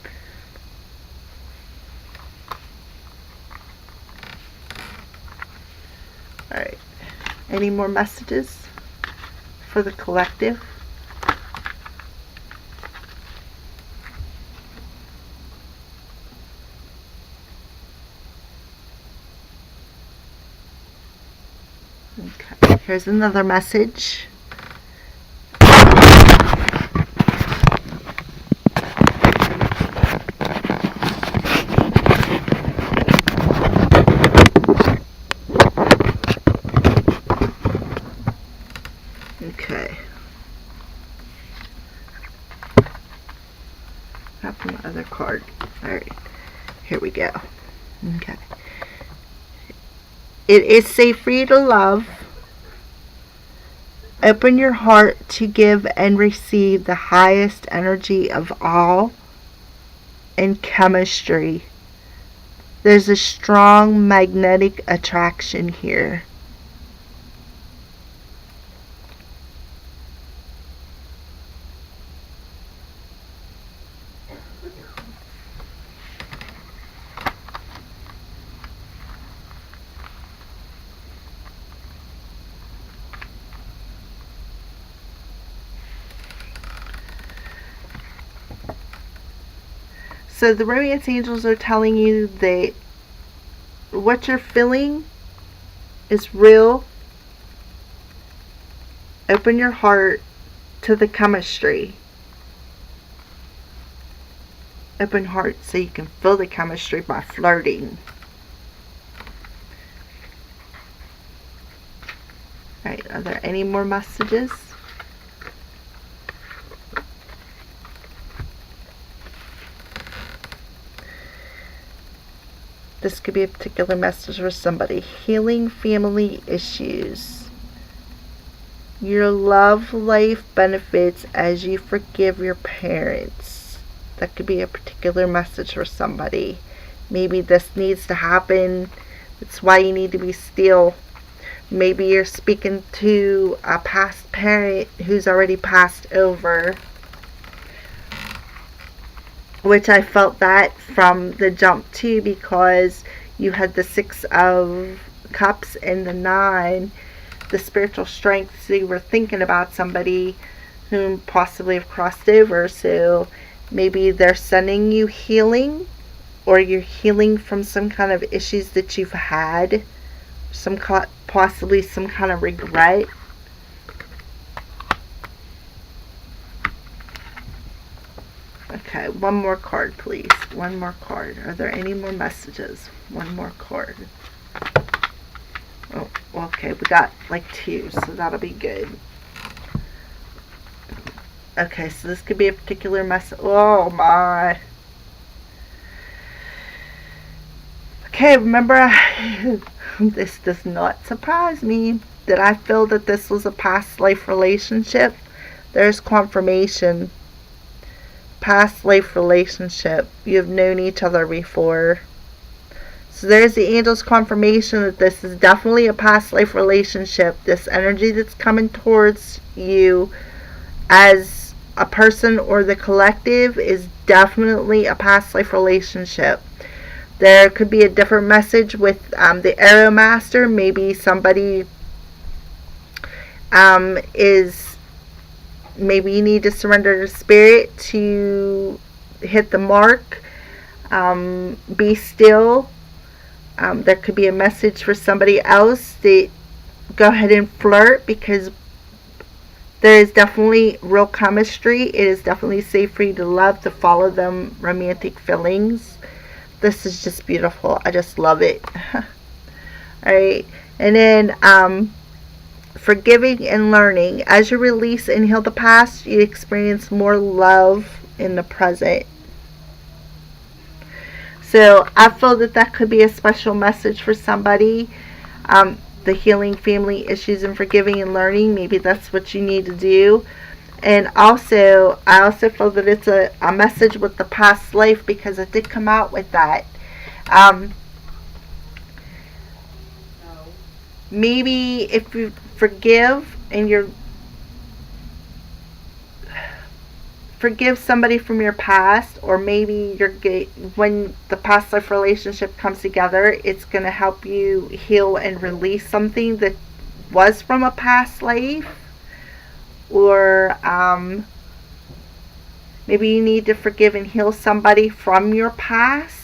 [SPEAKER 1] Alright. Any more messages for the collective? Okay, here's another message. Okay. Got my other card. Alright, here we go. Okay. It is safe for you to love. Open your heart to give and receive the highest energy of all in chemistry. There's a strong magnetic attraction here. So the romance angels are telling you that what you're feeling is real. Open your heart to the chemistry. Open heart so you can feel the chemistry by flirting. Alright, are there any more messages? This could be a particular message for somebody. Healing family issues. Your love life benefits as you forgive your parents. That could be a particular message for somebody. Maybe this needs to happen. It's why you need to be still. Maybe you're speaking to a past parent who's already passed over. Which I felt that from the jump too, because you had the 6 of Cups and the 9, the spiritual strength. So you were thinking about somebody whom possibly have crossed over. So maybe they're sending you healing, or you're healing from some kind of issues that you've had, possibly some kind of regret. Okay, one more card, please. One more card. Are there any more messages? One more card. Oh, okay, we got like 2, so that'll be good. Okay, so this could be a particular message. Oh my. Okay, remember, this does not surprise me that I feel that this was a past life relationship. There's confirmation. Past life relationship. You've known each other before. So there's the angel's confirmation that this is definitely a past life relationship. This energy that's coming towards you as a person or the collective is definitely a past life relationship. There could be a different message with the Arrow Master. Maybe somebody maybe you need to surrender to spirit to hit the mark. Be still. There could be a message for somebody else that go ahead and flirt, because there is definitely real chemistry. It is definitely safe for you to love, to follow them romantic feelings. This is just beautiful. I just love it. Alright. And then forgiving and learning. As you release and heal the past, you experience more love in the present. So I feel that that could be a special message for somebody. The healing family issues and forgiving and learning. Maybe that's what you need to do. And also, I also feel that it's a message with the past life, because it did come out with that. Maybe if you forgive and forgive somebody from your past, or maybe when the past life relationship comes together, it's going to help you heal and release something that was from a past life. Or maybe you need to forgive and heal somebody from your past.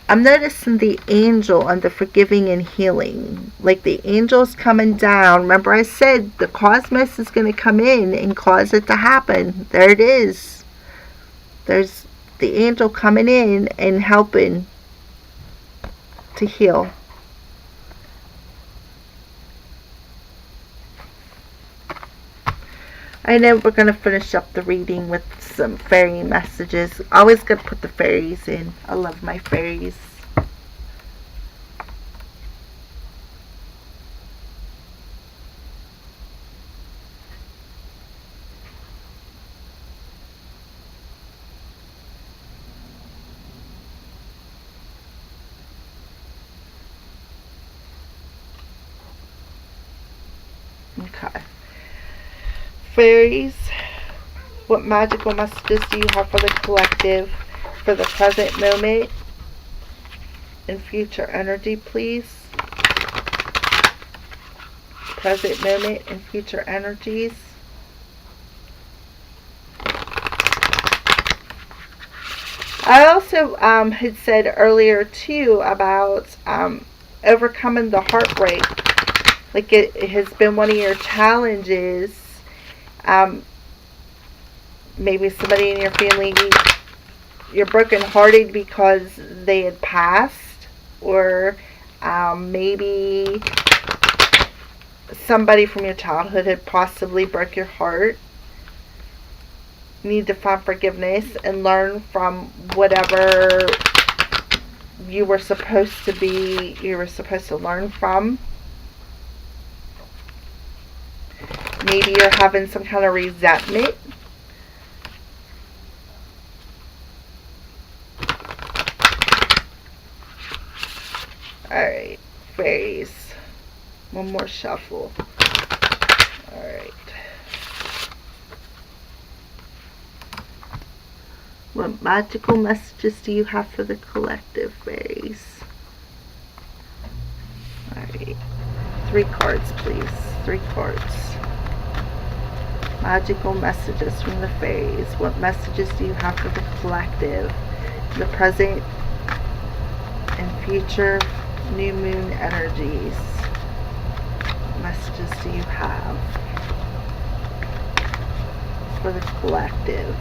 [SPEAKER 1] I'm noticing the angel on the forgiving and healing. Like the angel's coming down. Remember I said the cosmos is going to come in and cause it to happen. There it is. There's the angel coming in and helping to heal. I know we're going to finish up the reading with some fairy messages. Always going to put the fairies in. I love my fairies. Okay. Fairies, what magical messages do you have for the collective for the present moment and future energy, please? Present moment and future energies. I also had said earlier too about overcoming the heartbreak. Like it has been one of your challenges. Maybe somebody in your family, you're brokenhearted because they had passed, or maybe somebody from your childhood had possibly broke your heart. You need to find forgiveness and learn from whatever you were supposed to learn from. Maybe you're having some kind of resentment. Alright, fairies. One more shuffle. Alright. What magical messages do you have for the collective, fairies? Alright. 3 cards, please. 3 cards. Magical messages from the fairies. What messages do you have for the collective? The present and future new moon energies. What messages do you have for the collective?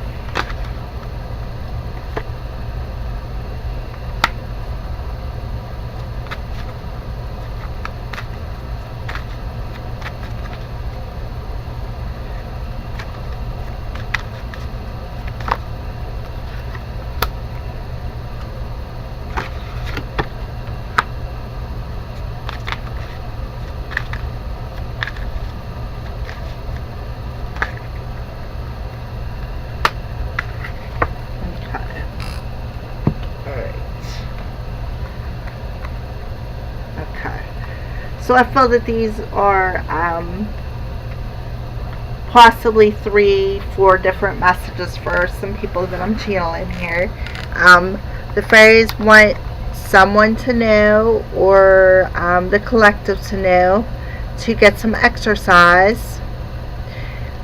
[SPEAKER 1] So I feel that these are possibly 3-4 different messages for some people that I'm channeling here. The fairies want someone to know, or the collective to know, to get some exercise.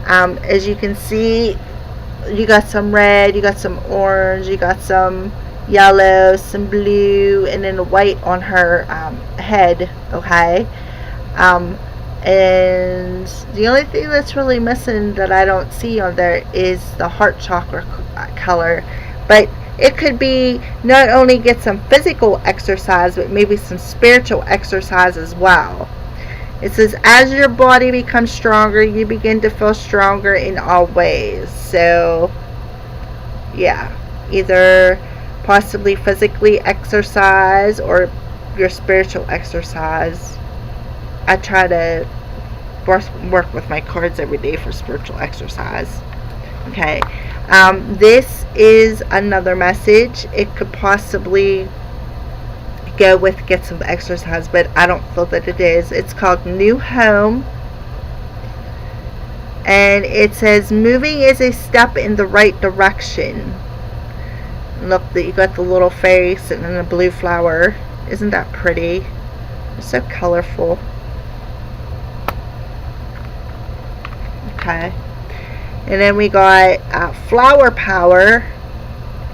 [SPEAKER 1] As you can see, you got some red, you got some orange, you got some yellow, some blue, and then the white on her head. Okay, and the only thing that's really missing that I don't see on there is the heart chakra color. But it could be not only get some physical exercise, but maybe some spiritual exercise as well. It says, as your body becomes stronger, you begin to feel stronger in all ways. So yeah, either possibly physically exercise or your spiritual exercise. I try to work with my cards every day for spiritual exercise. Okay, this is another message. It could possibly go with get some exercise, but I don't feel that it is. It's called New Home, and it says moving is a step in the right direction. Look, that you got the little fairy sitting in a blue flower. Isn't that pretty? It's so colorful. Okay, and then we got flower power.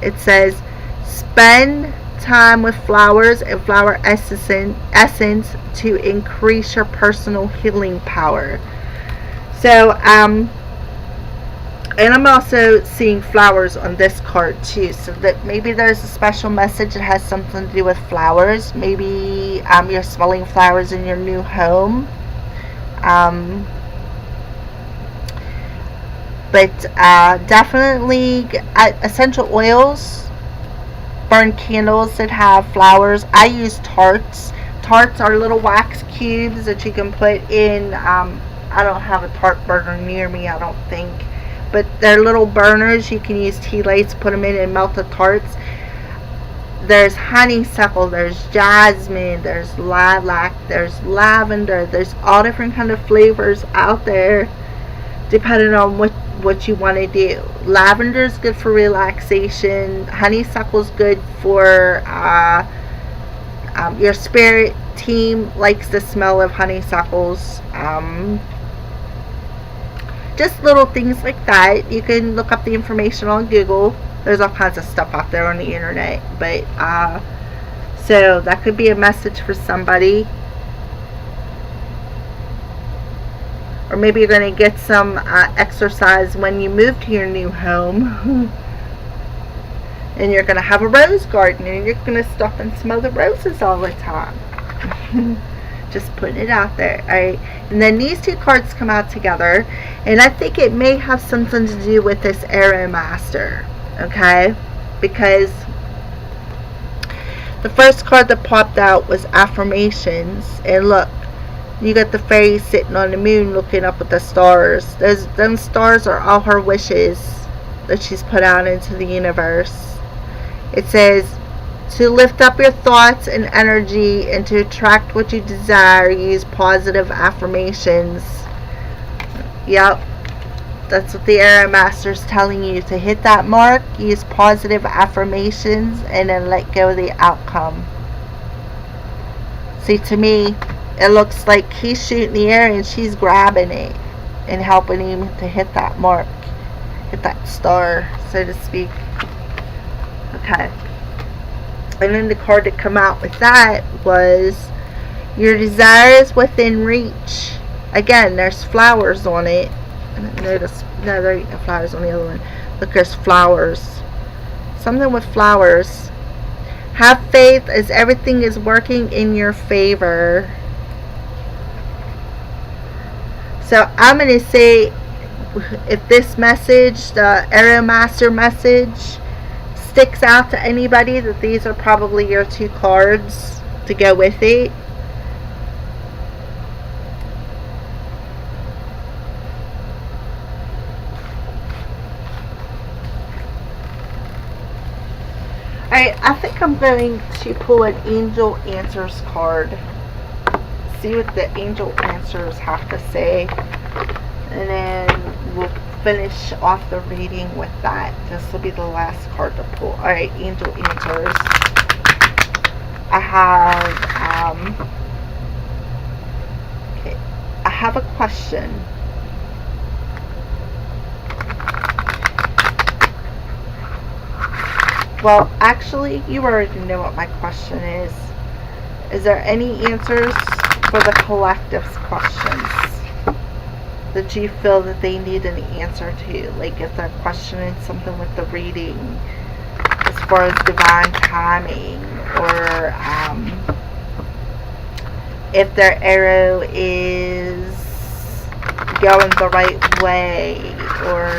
[SPEAKER 1] It says spend time with flowers and flower essence to increase your personal healing power. So and I'm also seeing flowers on this card too, so that maybe there's a special message that has something to do with flowers. Maybe you're smelling flowers in your new home. But definitely essential oils, burn candles that have flowers. I use tarts. Tarts are little wax cubes that you can put in. I don't have a tart burner near me, I don't think. But they're little burners. You can use tea lights, put them in and melt the tarts. there's honeysuckle, there's jasmine, there's lilac, there's lavender, there's all different kind of flavors out there depending on what you want to do. Lavender is good for relaxation. Honeysuckle is good for your spirit team likes the smell of honeysuckles. Just little things like that. You can look up the information on Google. There's all kinds of stuff out there on the internet. But so that could be a message for somebody. Or maybe you're going to get some exercise when you move to your new home. And you're going to have a rose garden. And you're going to stop and smell the roses all the time. Just putting it out there. Alright. And then these two cards come out together. And I think it may have something to do with this Arrow Master. Okay? Because the first card that popped out was affirmations. And look. You got the fairy sitting on the moon looking up at the stars. Them stars are all her wishes that she's put out into the universe. It says to lift up your thoughts and energy and to attract what you desire, use positive affirmations. Yep. That's what the Arrow Master is telling you. To hit that mark, use positive affirmations and then let go of the outcome. See, to me, it looks like he's shooting the air and she's grabbing it and helping him to hit that mark. Hit that star, so to speak. Okay. And then the card that come out with that was your desire is within reach. Again, there's flowers on it. Notice, no, there ain't no flowers on the other one. Look, there's flowers. Something with flowers. Have faith as everything is working in your favor. So I'm going to say, if this message, the Arrow Master message, sticks out to anybody, that these are probably your two cards to go with it. Alright, I think I'm going to pull an Angel Answers card. See what the Angel Answers have to say. And then we'll finish off the reading with that. This will be the last card to pull. Alright, Angel Answers. I have a question. Well, actually, you already know what my question is. Is there any answers for the collective's questions that you feel that they need an answer to? Like if they're questioning something with the reading as far as divine timing, or if their arrow is going the right way, or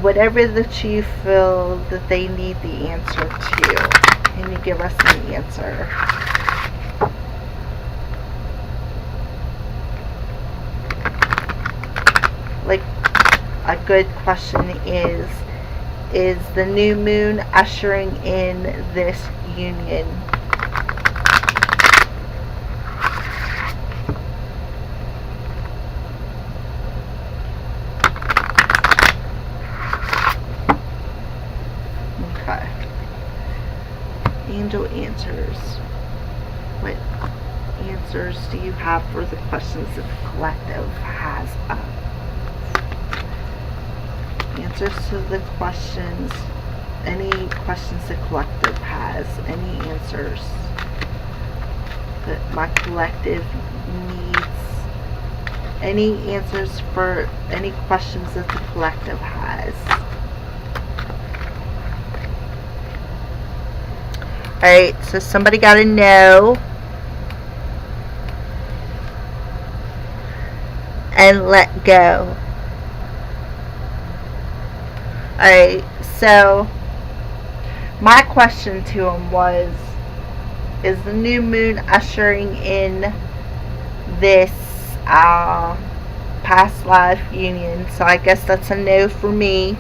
[SPEAKER 1] whatever that you feel that they need the answer to. Can you give us an answer? Like, a good question is the new moon ushering in this union? Okay. Angel Answers. What answers do you have for the questions that the collective has up? Answers to the questions. Any questions the collective has. Any answers that my collective needs. Any answers for any questions that the collective has. Alright, so somebody got a no. And let go. Alright, so my question to him was, is the new moon ushering in this past life union? So I guess that's a no for me.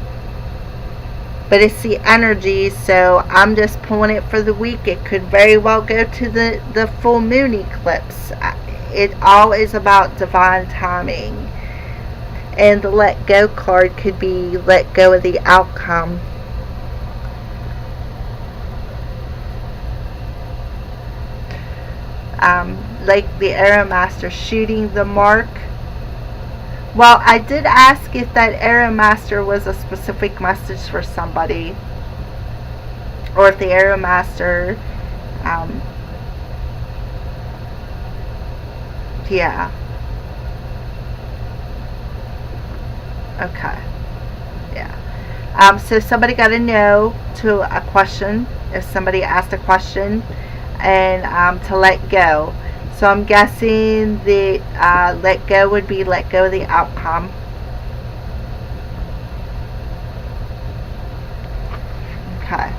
[SPEAKER 1] but it's the energy, so I'm just pulling it for the week. It could very well go to the full moon eclipse. It all is about divine timing. And the let go card could be let go of the outcome. Like the Arrow Master shooting the mark. Well, I did ask if that Arrow Master was a specific message for somebody, or if the Arrow Master, yeah. Okay. Yeah. So somebody got a no to a question if somebody asked a question, and to let go. So I'm guessing the let go would be let go of the outcome. Okay.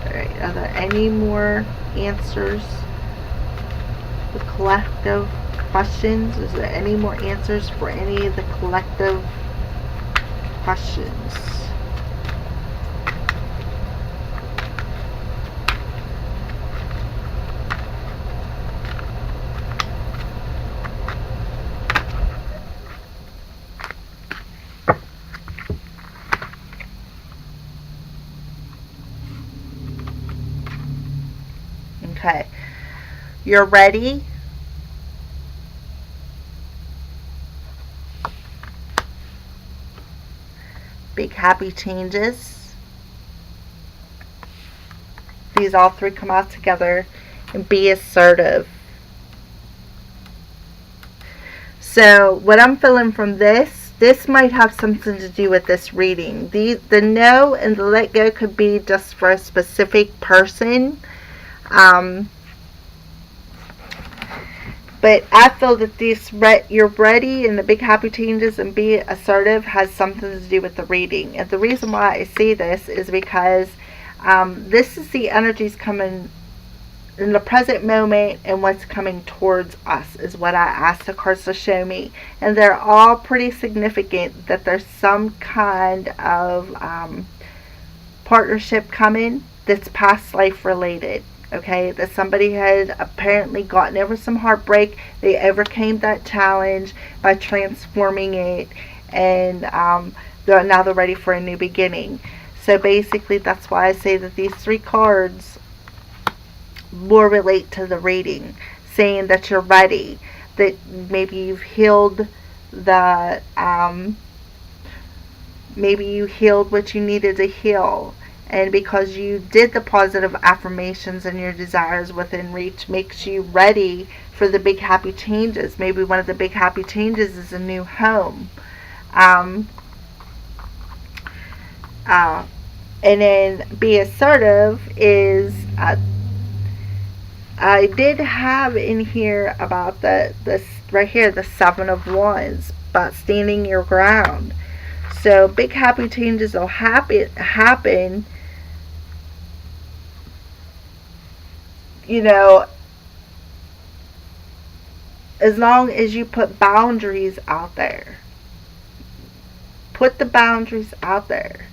[SPEAKER 1] Alright, are there any more answers? The collective questions? Is there any more answers for any of the collective questions? Okay. You're ready? Big happy changes. These all three come out together. And be assertive. So what I'm feeling from this might have something to do with this reading. The no and the let go could be just for a specific person. But I feel that you're ready and the big happy changes and be assertive has something to do with the reading. And the reason why I say this is because this is the energies coming in the present moment, and what's coming towards us is what I asked the cards to show me. And they're all pretty significant that there's some kind of partnership coming that's past life related. Okay, that somebody had apparently gotten over some heartbreak. They overcame that challenge by transforming it, and now they're ready for a new beginning. So basically, that's why I say that these three cards more relate to the reading, saying that you're ready, that maybe you've healed maybe you healed what you needed to heal, and because you did the positive affirmations and your desires within reach makes you ready for the big happy changes. Maybe one of the big happy changes is a new home. And then be assertive is I did have in here about this right here, the Seven of Wands, about standing your ground. So big happy changes will happen, you know, as long as you put boundaries out there. Put the boundaries out there.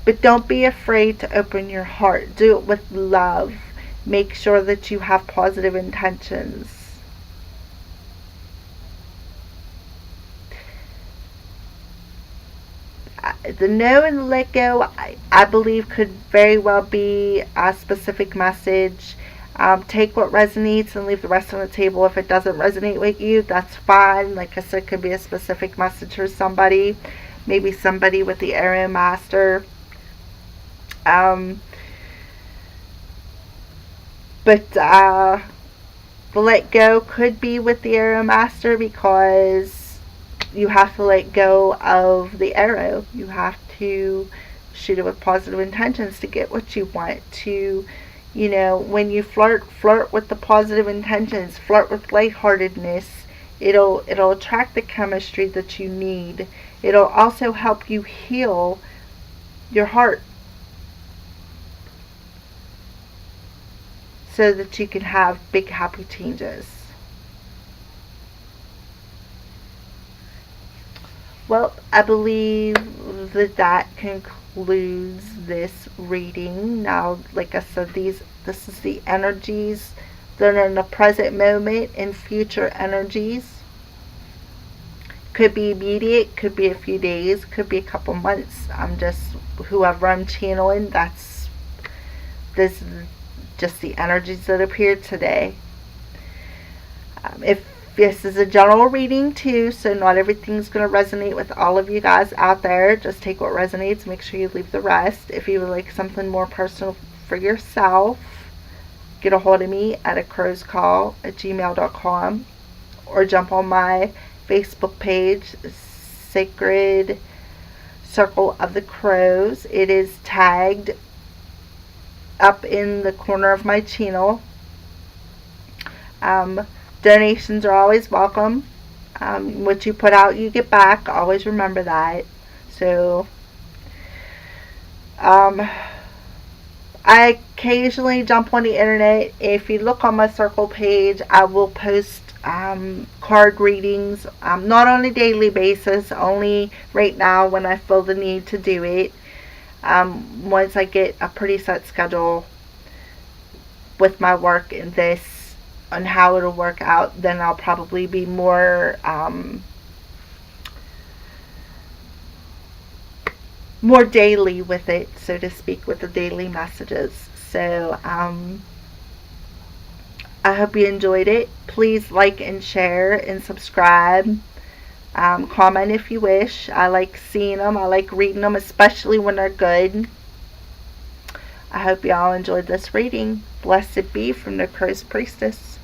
[SPEAKER 1] But don't be afraid to open your heart. Do it with love. Make sure that you have positive intentions. The no and the let go, I believe, could very well be a specific message. Take what resonates and leave the rest on the table. If it doesn't resonate with you, that's fine. Like I said, it could be a specific message for somebody. Maybe somebody with the Arrow Master. But the let go could be with the Arrow Master, because you have to let go of the arrow. You have to shoot it with positive intentions to get what you want. To, you know, when you flirt with the positive intentions, flirt with lightheartedness. It'll attract the chemistry that you need. It'll also help you heal your heart. so that you can have big happy changes. Well, I believe that concludes this reading. Now, like I said, this is the energies that are in the present moment and future energies. Could be immediate, could be a few days, could be a couple months. I'm just, whoever I'm channeling, this is just the energies that appeared today. If this is a general reading too, so not everything's going to resonate with all of you guys out there. Just take what resonates, make sure you leave the rest. If you would like something more personal for yourself, get a hold of me at acrowscall@gmail.com, or jump on my Facebook page, Sacred Circle of the Crows. It is tagged up in the corner of my channel. Donations are always welcome. What you put out, you get back. Always remember that. So, I occasionally jump on the internet. If you look on my circle page, I will post card readings, not on a daily basis, only right now when I feel the need to do it. Once I get a pretty set schedule with my work and this on how it'll work out, then I'll probably be more daily with it, so to speak, with the daily messages. So I hope you enjoyed it. Please like and share and subscribe. Comment if you wish. I like seeing them. I like reading them, especially when they're good. I hope you all enjoyed this reading. Blessed be from the Crow's Priestess.